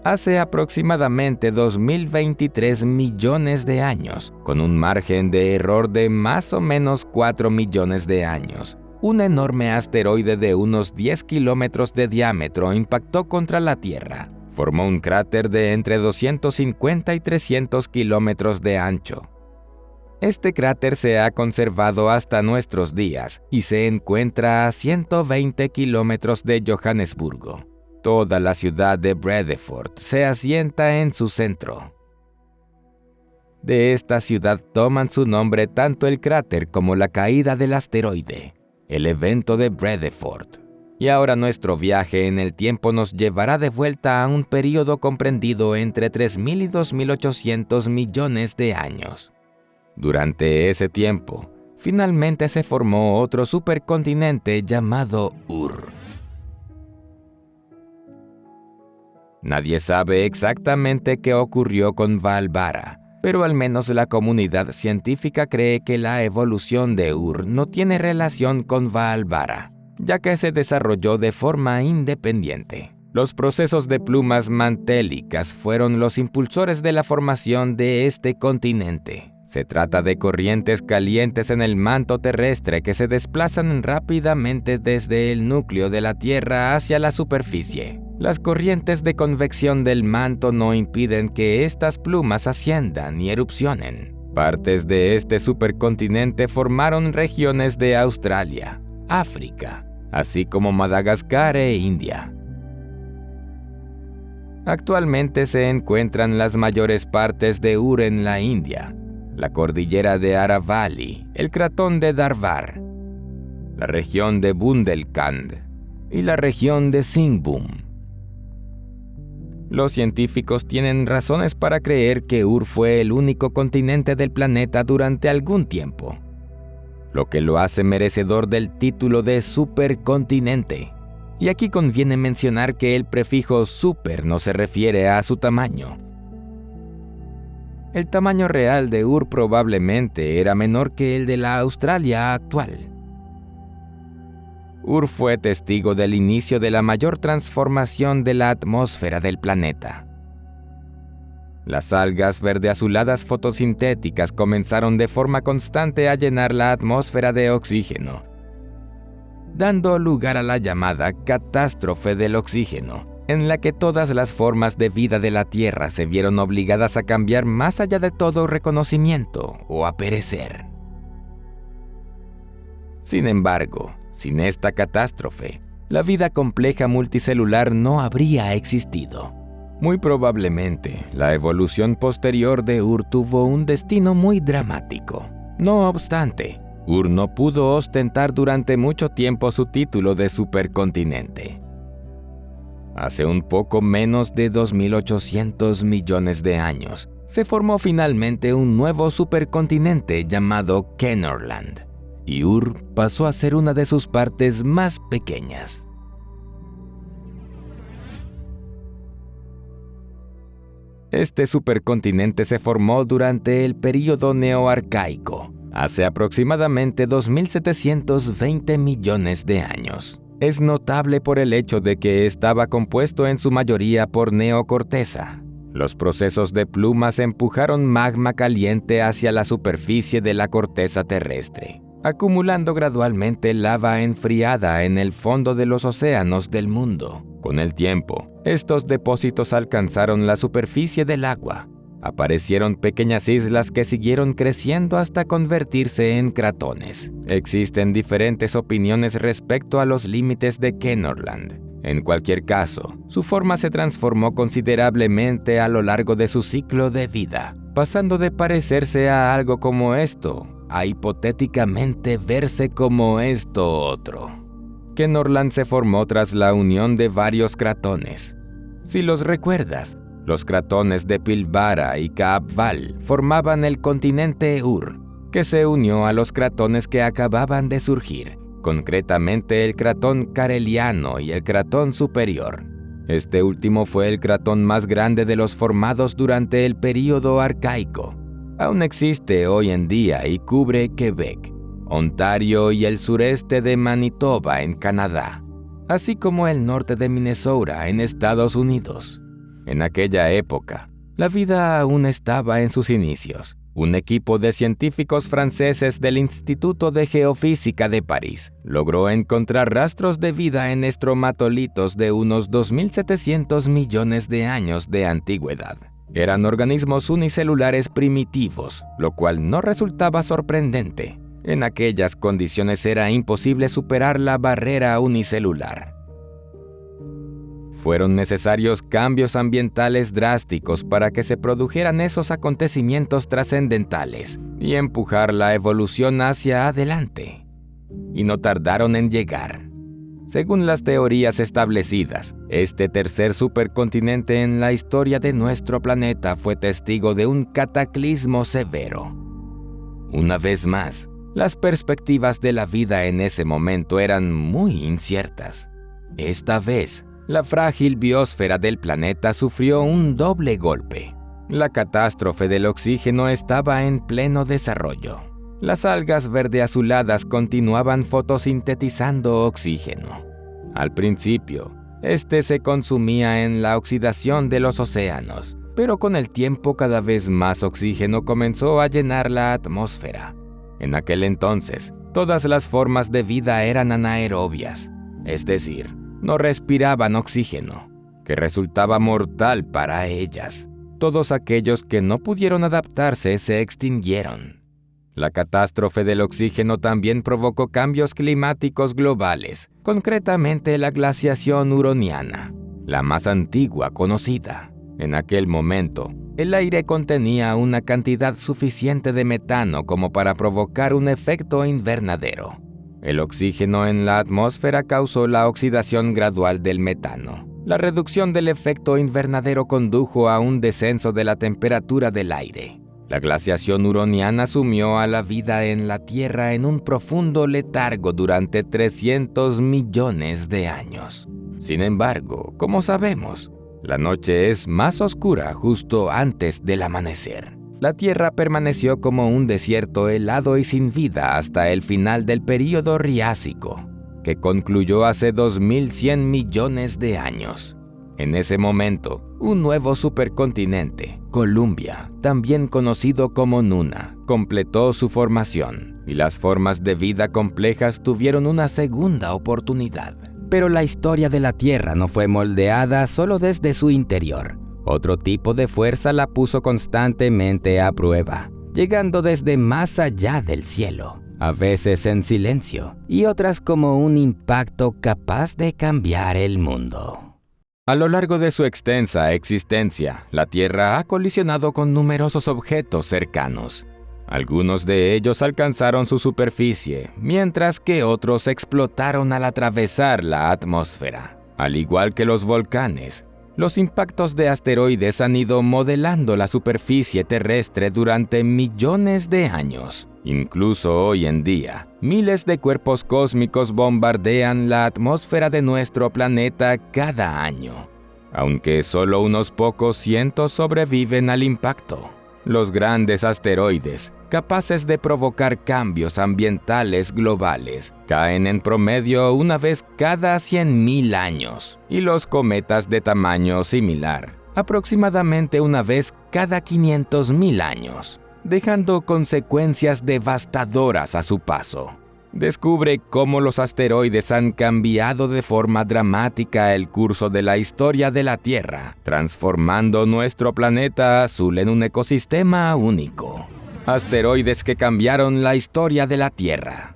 Hace aproximadamente 2.023 millones de años, con un margen de error de más o menos 4 millones de años, un enorme asteroide de unos 10 kilómetros de diámetro impactó contra la Tierra. Formó un cráter de entre 250 y 300 kilómetros de ancho. Este cráter se ha conservado hasta nuestros días y se encuentra a 120 kilómetros de Johannesburgo. Toda la ciudad de Bredefort se asienta en su centro. De esta ciudad toman su nombre tanto el cráter como la caída del asteroide, el evento de Bredefort. Y ahora nuestro viaje en el tiempo nos llevará de vuelta a un período comprendido entre 3.000 y 2.800 millones de años. Durante ese tiempo, finalmente se formó otro supercontinente llamado Ur, Nadie sabe exactamente qué ocurrió con Valvara, pero al menos la comunidad científica cree que la evolución de Ur no tiene relación con Valvara, ya que se desarrolló de forma independiente. Los procesos de plumas mantélicas fueron los impulsores de la formación de este continente. Se trata de corrientes calientes en el manto terrestre que se desplazan rápidamente desde el núcleo de la Tierra hacia la superficie. Las corrientes de convección del manto no impiden que estas plumas asciendan y erupcionen. Partes de este supercontinente formaron regiones de Australia, África, así como Madagascar e India. Actualmente se encuentran las mayores partes de Ur en la India, la cordillera de Aravalli, el cratón de Darbar, la región de Bundelkhand y la región de Singhbum. Los científicos tienen razones para creer que Ur fue el único continente del planeta durante algún tiempo, lo que lo hace merecedor del título de supercontinente. Y aquí conviene mencionar que el prefijo super no se refiere a su tamaño. El tamaño real de Ur probablemente era menor que el de la Australia actual. Ur fue testigo del inicio de la mayor transformación de la atmósfera del planeta. Las algas verde-azuladas fotosintéticas comenzaron de forma constante a llenar la atmósfera de oxígeno, dando lugar a la llamada catástrofe del oxígeno, en la que todas las formas de vida de la Tierra se vieron obligadas a cambiar más allá de todo reconocimiento o a perecer. Sin embargo, sin esta catástrofe, la vida compleja multicelular no habría existido. Muy probablemente, la evolución posterior de Ur tuvo un destino muy dramático. No obstante, Ur no pudo ostentar durante mucho tiempo su título de supercontinente. Hace un poco menos de 2.800 millones de años, se formó finalmente un nuevo supercontinente llamado Kenorland, y Ur pasó a ser una de sus partes más pequeñas. Este supercontinente se formó durante el período neoarcaico, hace aproximadamente 2.720 millones de años. Es notable por el hecho de que estaba compuesto en su mayoría por neocorteza. Los procesos de plumas empujaron magma caliente hacia la superficie de la corteza terrestre, acumulando gradualmente lava enfriada en el fondo de los océanos del mundo. Con el tiempo, estos depósitos alcanzaron la superficie del agua. Aparecieron pequeñas islas que siguieron creciendo hasta convertirse en cratones. Existen diferentes opiniones respecto a los límites de Kenorland. En cualquier caso, su forma se transformó considerablemente a lo largo de su ciclo de vida, pasando de parecerse a algo como esto, a hipotéticamente verse como esto otro. Kenorland se formó tras la unión de varios cratones. Si los recuerdas, los cratones de Pilbara y Kaapval formaban el continente Ur, que se unió a los cratones que acababan de surgir, concretamente el cratón careliano y el cratón superior. Este último fue el cratón más grande de los formados durante el período arcaico. Aún existe hoy en día y cubre Quebec, Ontario y el sureste de Manitoba en Canadá, así como el norte de Minnesota en Estados Unidos. En aquella época, la vida aún estaba en sus inicios. Un equipo de científicos franceses del Instituto de Geofísica de París logró encontrar rastros de vida en estromatolitos de unos 2.700 millones de años de antigüedad. Eran organismos unicelulares primitivos, lo cual no resultaba sorprendente. En aquellas condiciones era imposible superar la barrera unicelular. Fueron necesarios cambios ambientales drásticos para que se produjeran esos acontecimientos trascendentales y empujar la evolución hacia adelante. Y no tardaron en llegar. Según las teorías establecidas, este tercer supercontinente en la historia de nuestro planeta fue testigo de un cataclismo severo. Una vez más, las perspectivas de la vida en ese momento eran muy inciertas. Esta vez, la frágil biosfera del planeta sufrió un doble golpe. La catástrofe del oxígeno estaba en pleno desarrollo. Las algas verde-azuladas continuaban fotosintetizando oxígeno. Al principio, este se consumía en la oxidación de los océanos, pero con el tiempo cada vez más oxígeno comenzó a llenar la atmósfera. En aquel entonces, todas las formas de vida eran anaerobias, es decir, no respiraban oxígeno, que resultaba mortal para ellas. Todos aquellos que no pudieron adaptarse se extinguieron. La catástrofe del oxígeno también provocó cambios climáticos globales, concretamente la glaciación huroniana, la más antigua conocida. En aquel momento, el aire contenía una cantidad suficiente de metano como para provocar un efecto invernadero. El oxígeno en la atmósfera causó la oxidación gradual del metano. La reducción del efecto invernadero condujo a un descenso de la temperatura del aire. La glaciación huroniana sumió a la vida en la Tierra en un profundo letargo durante 300 millones de años. Sin embargo, como sabemos, la noche es más oscura justo antes del amanecer. La Tierra permaneció como un desierto helado y sin vida hasta el final del período Triásico, que concluyó hace 2100 millones de años. En ese momento, un nuevo supercontinente, Columbia, también conocido como Nuna, completó su formación, y las formas de vida complejas tuvieron una segunda oportunidad. Pero la historia de la Tierra no fue moldeada solo desde su interior. Otro tipo de fuerza la puso constantemente a prueba, llegando desde más allá del cielo, a veces en silencio, y otras como un impacto capaz de cambiar el mundo. A lo largo de su extensa existencia, la Tierra ha colisionado con numerosos objetos cercanos. Algunos de ellos alcanzaron su superficie, mientras que otros explotaron al atravesar la atmósfera. Al igual que los volcanes, los impactos de asteroides han ido modelando la superficie terrestre durante millones de años. Incluso hoy en día, miles de cuerpos cósmicos bombardean la atmósfera de nuestro planeta cada año, aunque solo unos pocos cientos sobreviven al impacto. Los grandes asteroides, capaces de provocar cambios ambientales globales, caen en promedio una vez cada 100.000 años, y los cometas de tamaño similar, aproximadamente una vez cada 500.000 años, dejando consecuencias devastadoras a su paso. Descubre cómo los asteroides han cambiado de forma dramática el curso de la historia de la Tierra, transformando nuestro planeta azul en un ecosistema único. Asteroides que cambiaron la historia de la Tierra.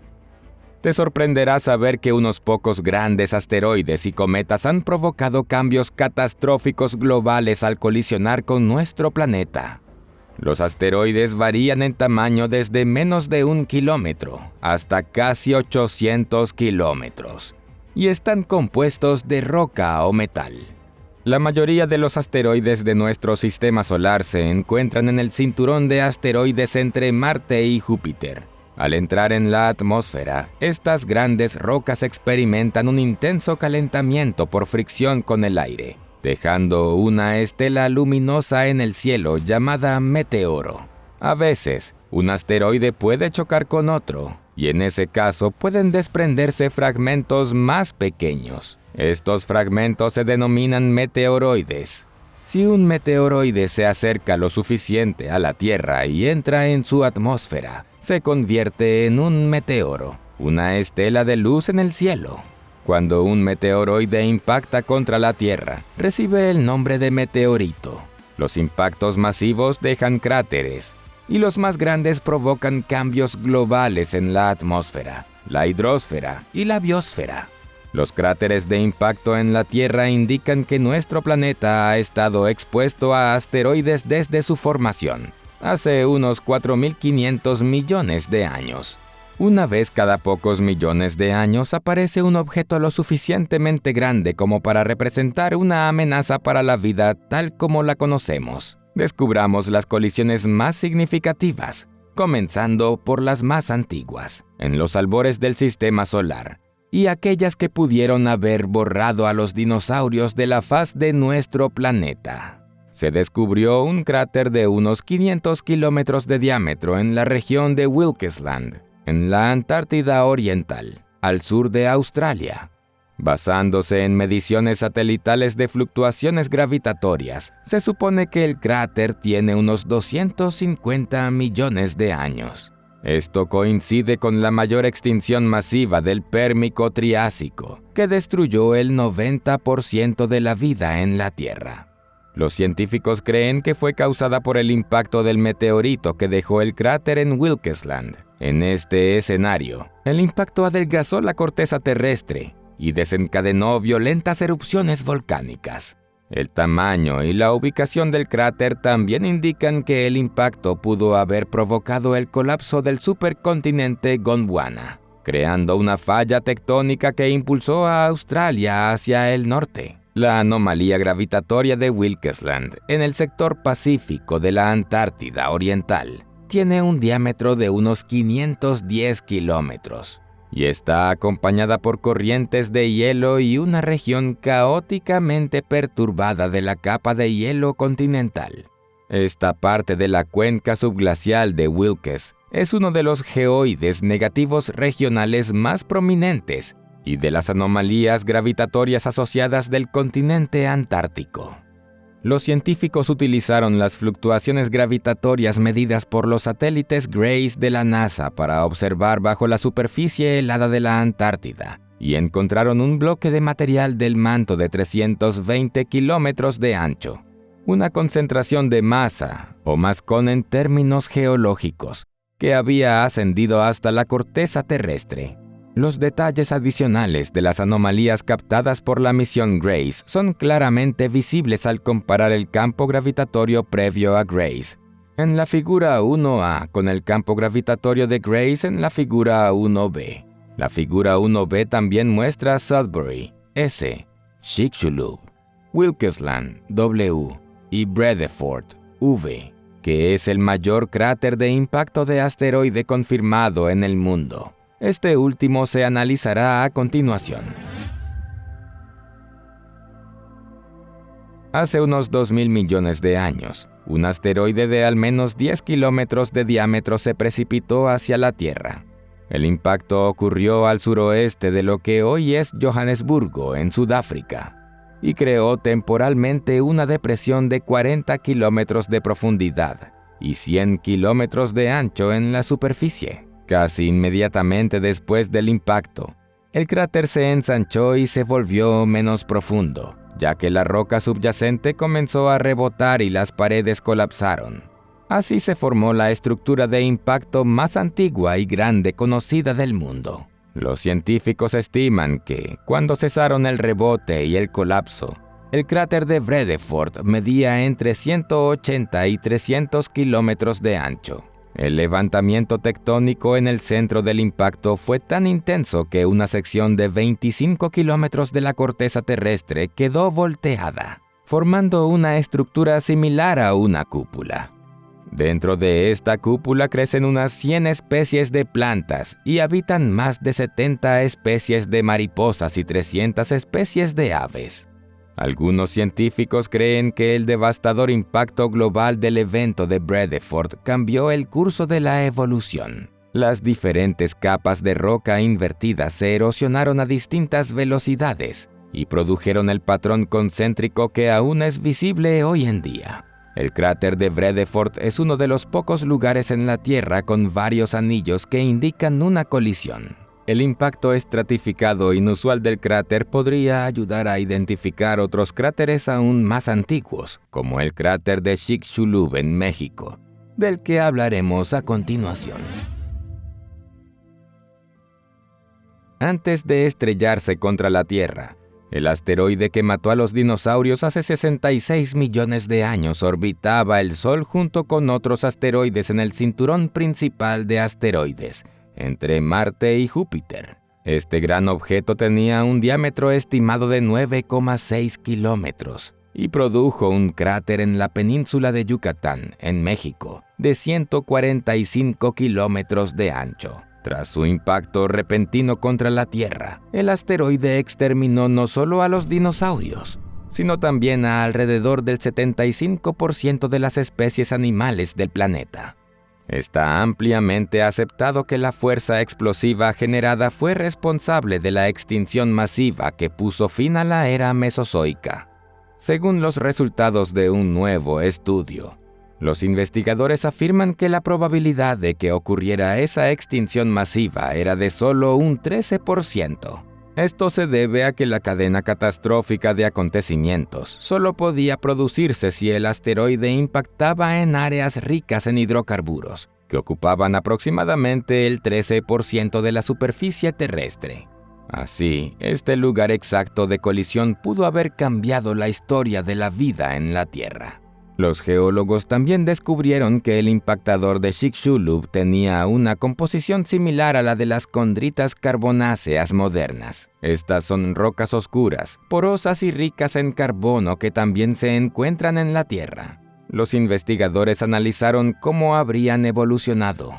Te sorprenderá saber que unos pocos grandes asteroides y cometas han provocado cambios catastróficos globales al colisionar con nuestro planeta. Los asteroides varían en tamaño desde menos de 1 kilómetro hasta casi 800 kilómetros y están compuestos de roca o metal. La mayoría de los asteroides de nuestro sistema solar se encuentran en el cinturón de asteroides entre Marte y Júpiter. Al entrar en la atmósfera, estas grandes rocas experimentan un intenso calentamiento por fricción con el aire, dejando una estela luminosa en el cielo llamada meteoro. A veces, un asteroide puede chocar con otro, y en ese caso pueden desprenderse fragmentos más pequeños. Estos fragmentos se denominan meteoroides. Si un meteoroide se acerca lo suficiente a la Tierra y entra en su atmósfera, se convierte en un meteoro, una estela de luz en el cielo. Cuando un meteoroide impacta contra la Tierra, recibe el nombre de meteorito. Los impactos masivos dejan cráteres, y los más grandes provocan cambios globales en la atmósfera, la hidrosfera y la biosfera. Los cráteres de impacto en la Tierra indican que nuestro planeta ha estado expuesto a asteroides desde su formación, hace unos 4.500 millones de años. Una vez cada pocos millones de años aparece un objeto lo suficientemente grande como para representar una amenaza para la vida tal como la conocemos. Descubramos las colisiones más significativas, comenzando por las más antiguas, en los albores del sistema solar, y aquellas que pudieron haber borrado a los dinosaurios de la faz de nuestro planeta. Se descubrió un cráter de unos 500 kilómetros de diámetro en la región de Wilkes Land, en la Antártida Oriental, al sur de Australia. Basándose en mediciones satelitales de fluctuaciones gravitatorias, se supone que el cráter tiene unos 250 millones de años. Esto coincide con la mayor extinción masiva del Pérmico-Triásico, que destruyó el 90% de la vida en la Tierra. Los científicos creen que fue causada por el impacto del meteorito que dejó el cráter en Wilkes Land. En este escenario, el impacto adelgazó la corteza terrestre y desencadenó violentas erupciones volcánicas. El tamaño y la ubicación del cráter también indican que el impacto pudo haber provocado el colapso del supercontinente Gondwana, creando una falla tectónica que impulsó a Australia hacia el norte. La anomalía gravitatoria de Wilkes Land, en el sector pacífico de la Antártida Oriental, tiene un diámetro de unos 510 kilómetros y está acompañada por corrientes de hielo y una región caóticamente perturbada de la capa de hielo continental. Esta parte de la cuenca subglacial de Wilkes es uno de los geoides negativos regionales más prominentes y de las anomalías gravitatorias asociadas del continente antártico. Los científicos utilizaron las fluctuaciones gravitatorias medidas por los satélites GRACE de la NASA para observar bajo la superficie helada de la Antártida y encontraron un bloque de material del manto de 320 kilómetros de ancho, una concentración de masa, o mascón en términos geológicos, que había ascendido hasta la corteza terrestre. Los detalles adicionales de las anomalías captadas por la misión GRACE son claramente visibles al comparar el campo gravitatorio previo a GRACE en la figura 1A con el campo gravitatorio de GRACE en la figura 1B. La figura 1B también muestra Sudbury, S, Chicxulub, Wilkes Land, W, y Bredeford, V, que es el mayor cráter de impacto de asteroide confirmado en el mundo. Este último se analizará a continuación. Hace unos 2.000 millones de años, un asteroide de al menos 10 kilómetros de diámetro se precipitó hacia la Tierra. El impacto ocurrió al suroeste de lo que hoy es Johannesburgo, en Sudáfrica, y creó temporalmente una depresión de 40 kilómetros de profundidad y 100 kilómetros de ancho en la superficie. Casi inmediatamente después del impacto, el cráter se ensanchó y se volvió menos profundo, ya que la roca subyacente comenzó a rebotar y las paredes colapsaron. Así se formó la estructura de impacto más antigua y grande conocida del mundo. Los científicos estiman que, cuando cesaron el rebote y el colapso, el cráter de Bredeford medía entre 180 y 300 kilómetros de ancho. El levantamiento tectónico en el centro del impacto fue tan intenso que una sección de 25 kilómetros de la corteza terrestre quedó volteada, formando una estructura similar a una cúpula. Dentro de esta cúpula crecen unas 100 especies de plantas y habitan más de 70 especies de mariposas y 300 especies de aves. Algunos científicos creen que el devastador impacto global del evento de Bredeford cambió el curso de la evolución. Las diferentes capas de roca invertida se erosionaron a distintas velocidades y produjeron el patrón concéntrico que aún es visible hoy en día. El cráter de Bredeford es uno de los pocos lugares en la Tierra con varios anillos que indican una colisión. El impacto estratificado inusual del cráter podría ayudar a identificar otros cráteres aún más antiguos, como el cráter de Chicxulub en México, del que hablaremos a continuación. Antes de estrellarse contra la Tierra, el asteroide que mató a los dinosaurios hace 66 millones de años orbitaba el Sol junto con otros asteroides en el cinturón principal de asteroides, entre Marte y Júpiter. Este gran objeto tenía un diámetro estimado de 9,6 kilómetros y produjo un cráter en la península de Yucatán, en México, de 145 kilómetros de ancho. Tras su impacto repentino contra la Tierra, el asteroide exterminó no solo a los dinosaurios, sino también a alrededor del 75% de las especies animales del planeta. Está ampliamente aceptado que la fuerza explosiva generada fue responsable de la extinción masiva que puso fin a la era mesozoica. Según los resultados de un nuevo estudio, los investigadores afirman que la probabilidad de que ocurriera esa extinción masiva era de solo un 13%. Esto se debe a que la cadena catastrófica de acontecimientos solo podía producirse si el asteroide impactaba en áreas ricas en hidrocarburos, que ocupaban aproximadamente el 13% de la superficie terrestre. Así, este lugar exacto de colisión pudo haber cambiado la historia de la vida en la Tierra. Los geólogos también descubrieron que el impactador de Chicxulub tenía una composición similar a la de las condritas carbonáceas modernas. Estas son rocas oscuras, porosas y ricas en carbono que también se encuentran en la Tierra. Los investigadores analizaron cómo habrían evolucionado.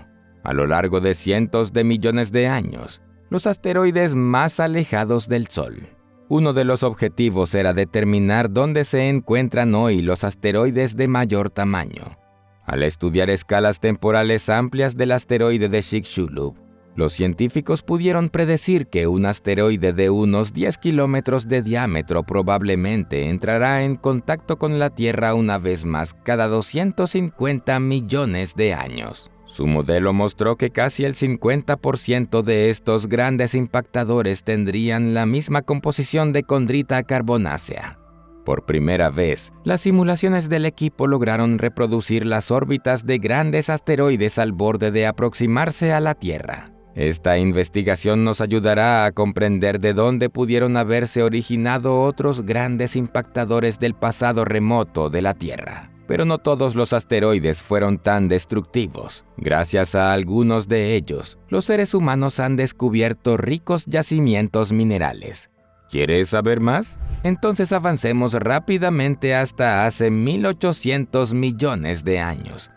A lo largo de cientos de millones de años, los asteroides más alejados del Sol. Uno de los objetivos era determinar dónde se encuentran hoy los asteroides de mayor tamaño. Al estudiar escalas temporales amplias del asteroide de Chicxulub, los científicos pudieron predecir que un asteroide de unos 10 kilómetros de diámetro probablemente entrará en contacto con la Tierra una vez más cada 250 millones de años. Su modelo mostró que casi el 50% de estos grandes impactadores tendrían la misma composición de condrita carbonácea. Por primera vez, las simulaciones del equipo lograron reproducir las órbitas de grandes asteroides al borde de aproximarse a la Tierra. Esta investigación nos ayudará a comprender de dónde pudieron haberse originado otros grandes impactadores del pasado remoto de la Tierra. Pero no todos los asteroides fueron tan destructivos. Gracias a algunos de ellos, los seres humanos han descubierto ricos yacimientos minerales. ¿Quieres saber más? Entonces avancemos rápidamente hasta hace 1800 millones de años,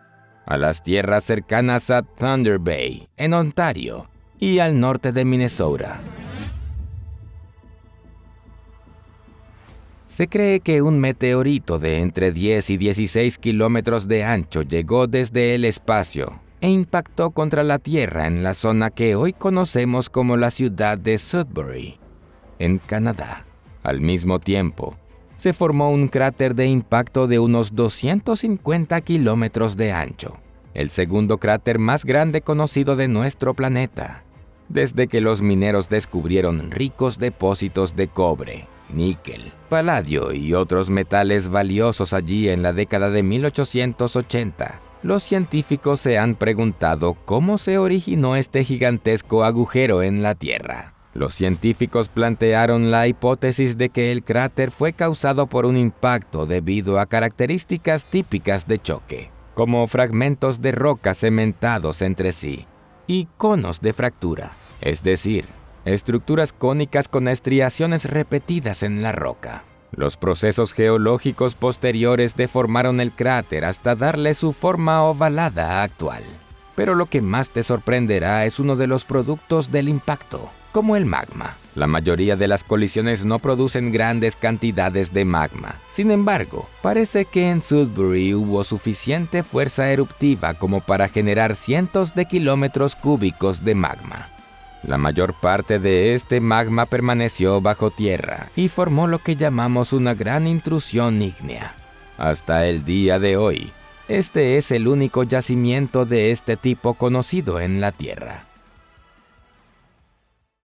a las tierras cercanas a Thunder Bay, en Ontario, y al norte de Minnesota. Se cree que un meteorito de entre 10 y 16 kilómetros de ancho llegó desde el espacio e impactó contra la Tierra en la zona que hoy conocemos como la ciudad de Sudbury, en Canadá. Al mismo tiempo, se formó un cráter de impacto de unos 250 kilómetros de ancho, el segundo cráter más grande conocido de nuestro planeta, desde que los mineros descubrieron ricos depósitos de cobre, níquel, paladio y otros metales valiosos allí en la década de 1880. Los científicos se han preguntado cómo se originó este gigantesco agujero en la Tierra. Los científicos plantearon la hipótesis de que el cráter fue causado por un impacto debido a características típicas de choque, como fragmentos de roca cementados entre sí y conos de fractura, es decir, estructuras cónicas con estriaciones repetidas en la roca. Los procesos geológicos posteriores deformaron el cráter hasta darle su forma ovalada actual. Pero lo que más te sorprenderá es uno de los productos del impacto, como el magma. La mayoría de las colisiones no producen grandes cantidades de magma. Sin embargo, parece que en Sudbury hubo suficiente fuerza eruptiva como para generar cientos de kilómetros cúbicos de magma. La mayor parte de este magma permaneció bajo tierra y formó lo que llamamos una gran intrusión ígnea. Hasta el día de hoy, este es el único yacimiento de este tipo conocido en la Tierra.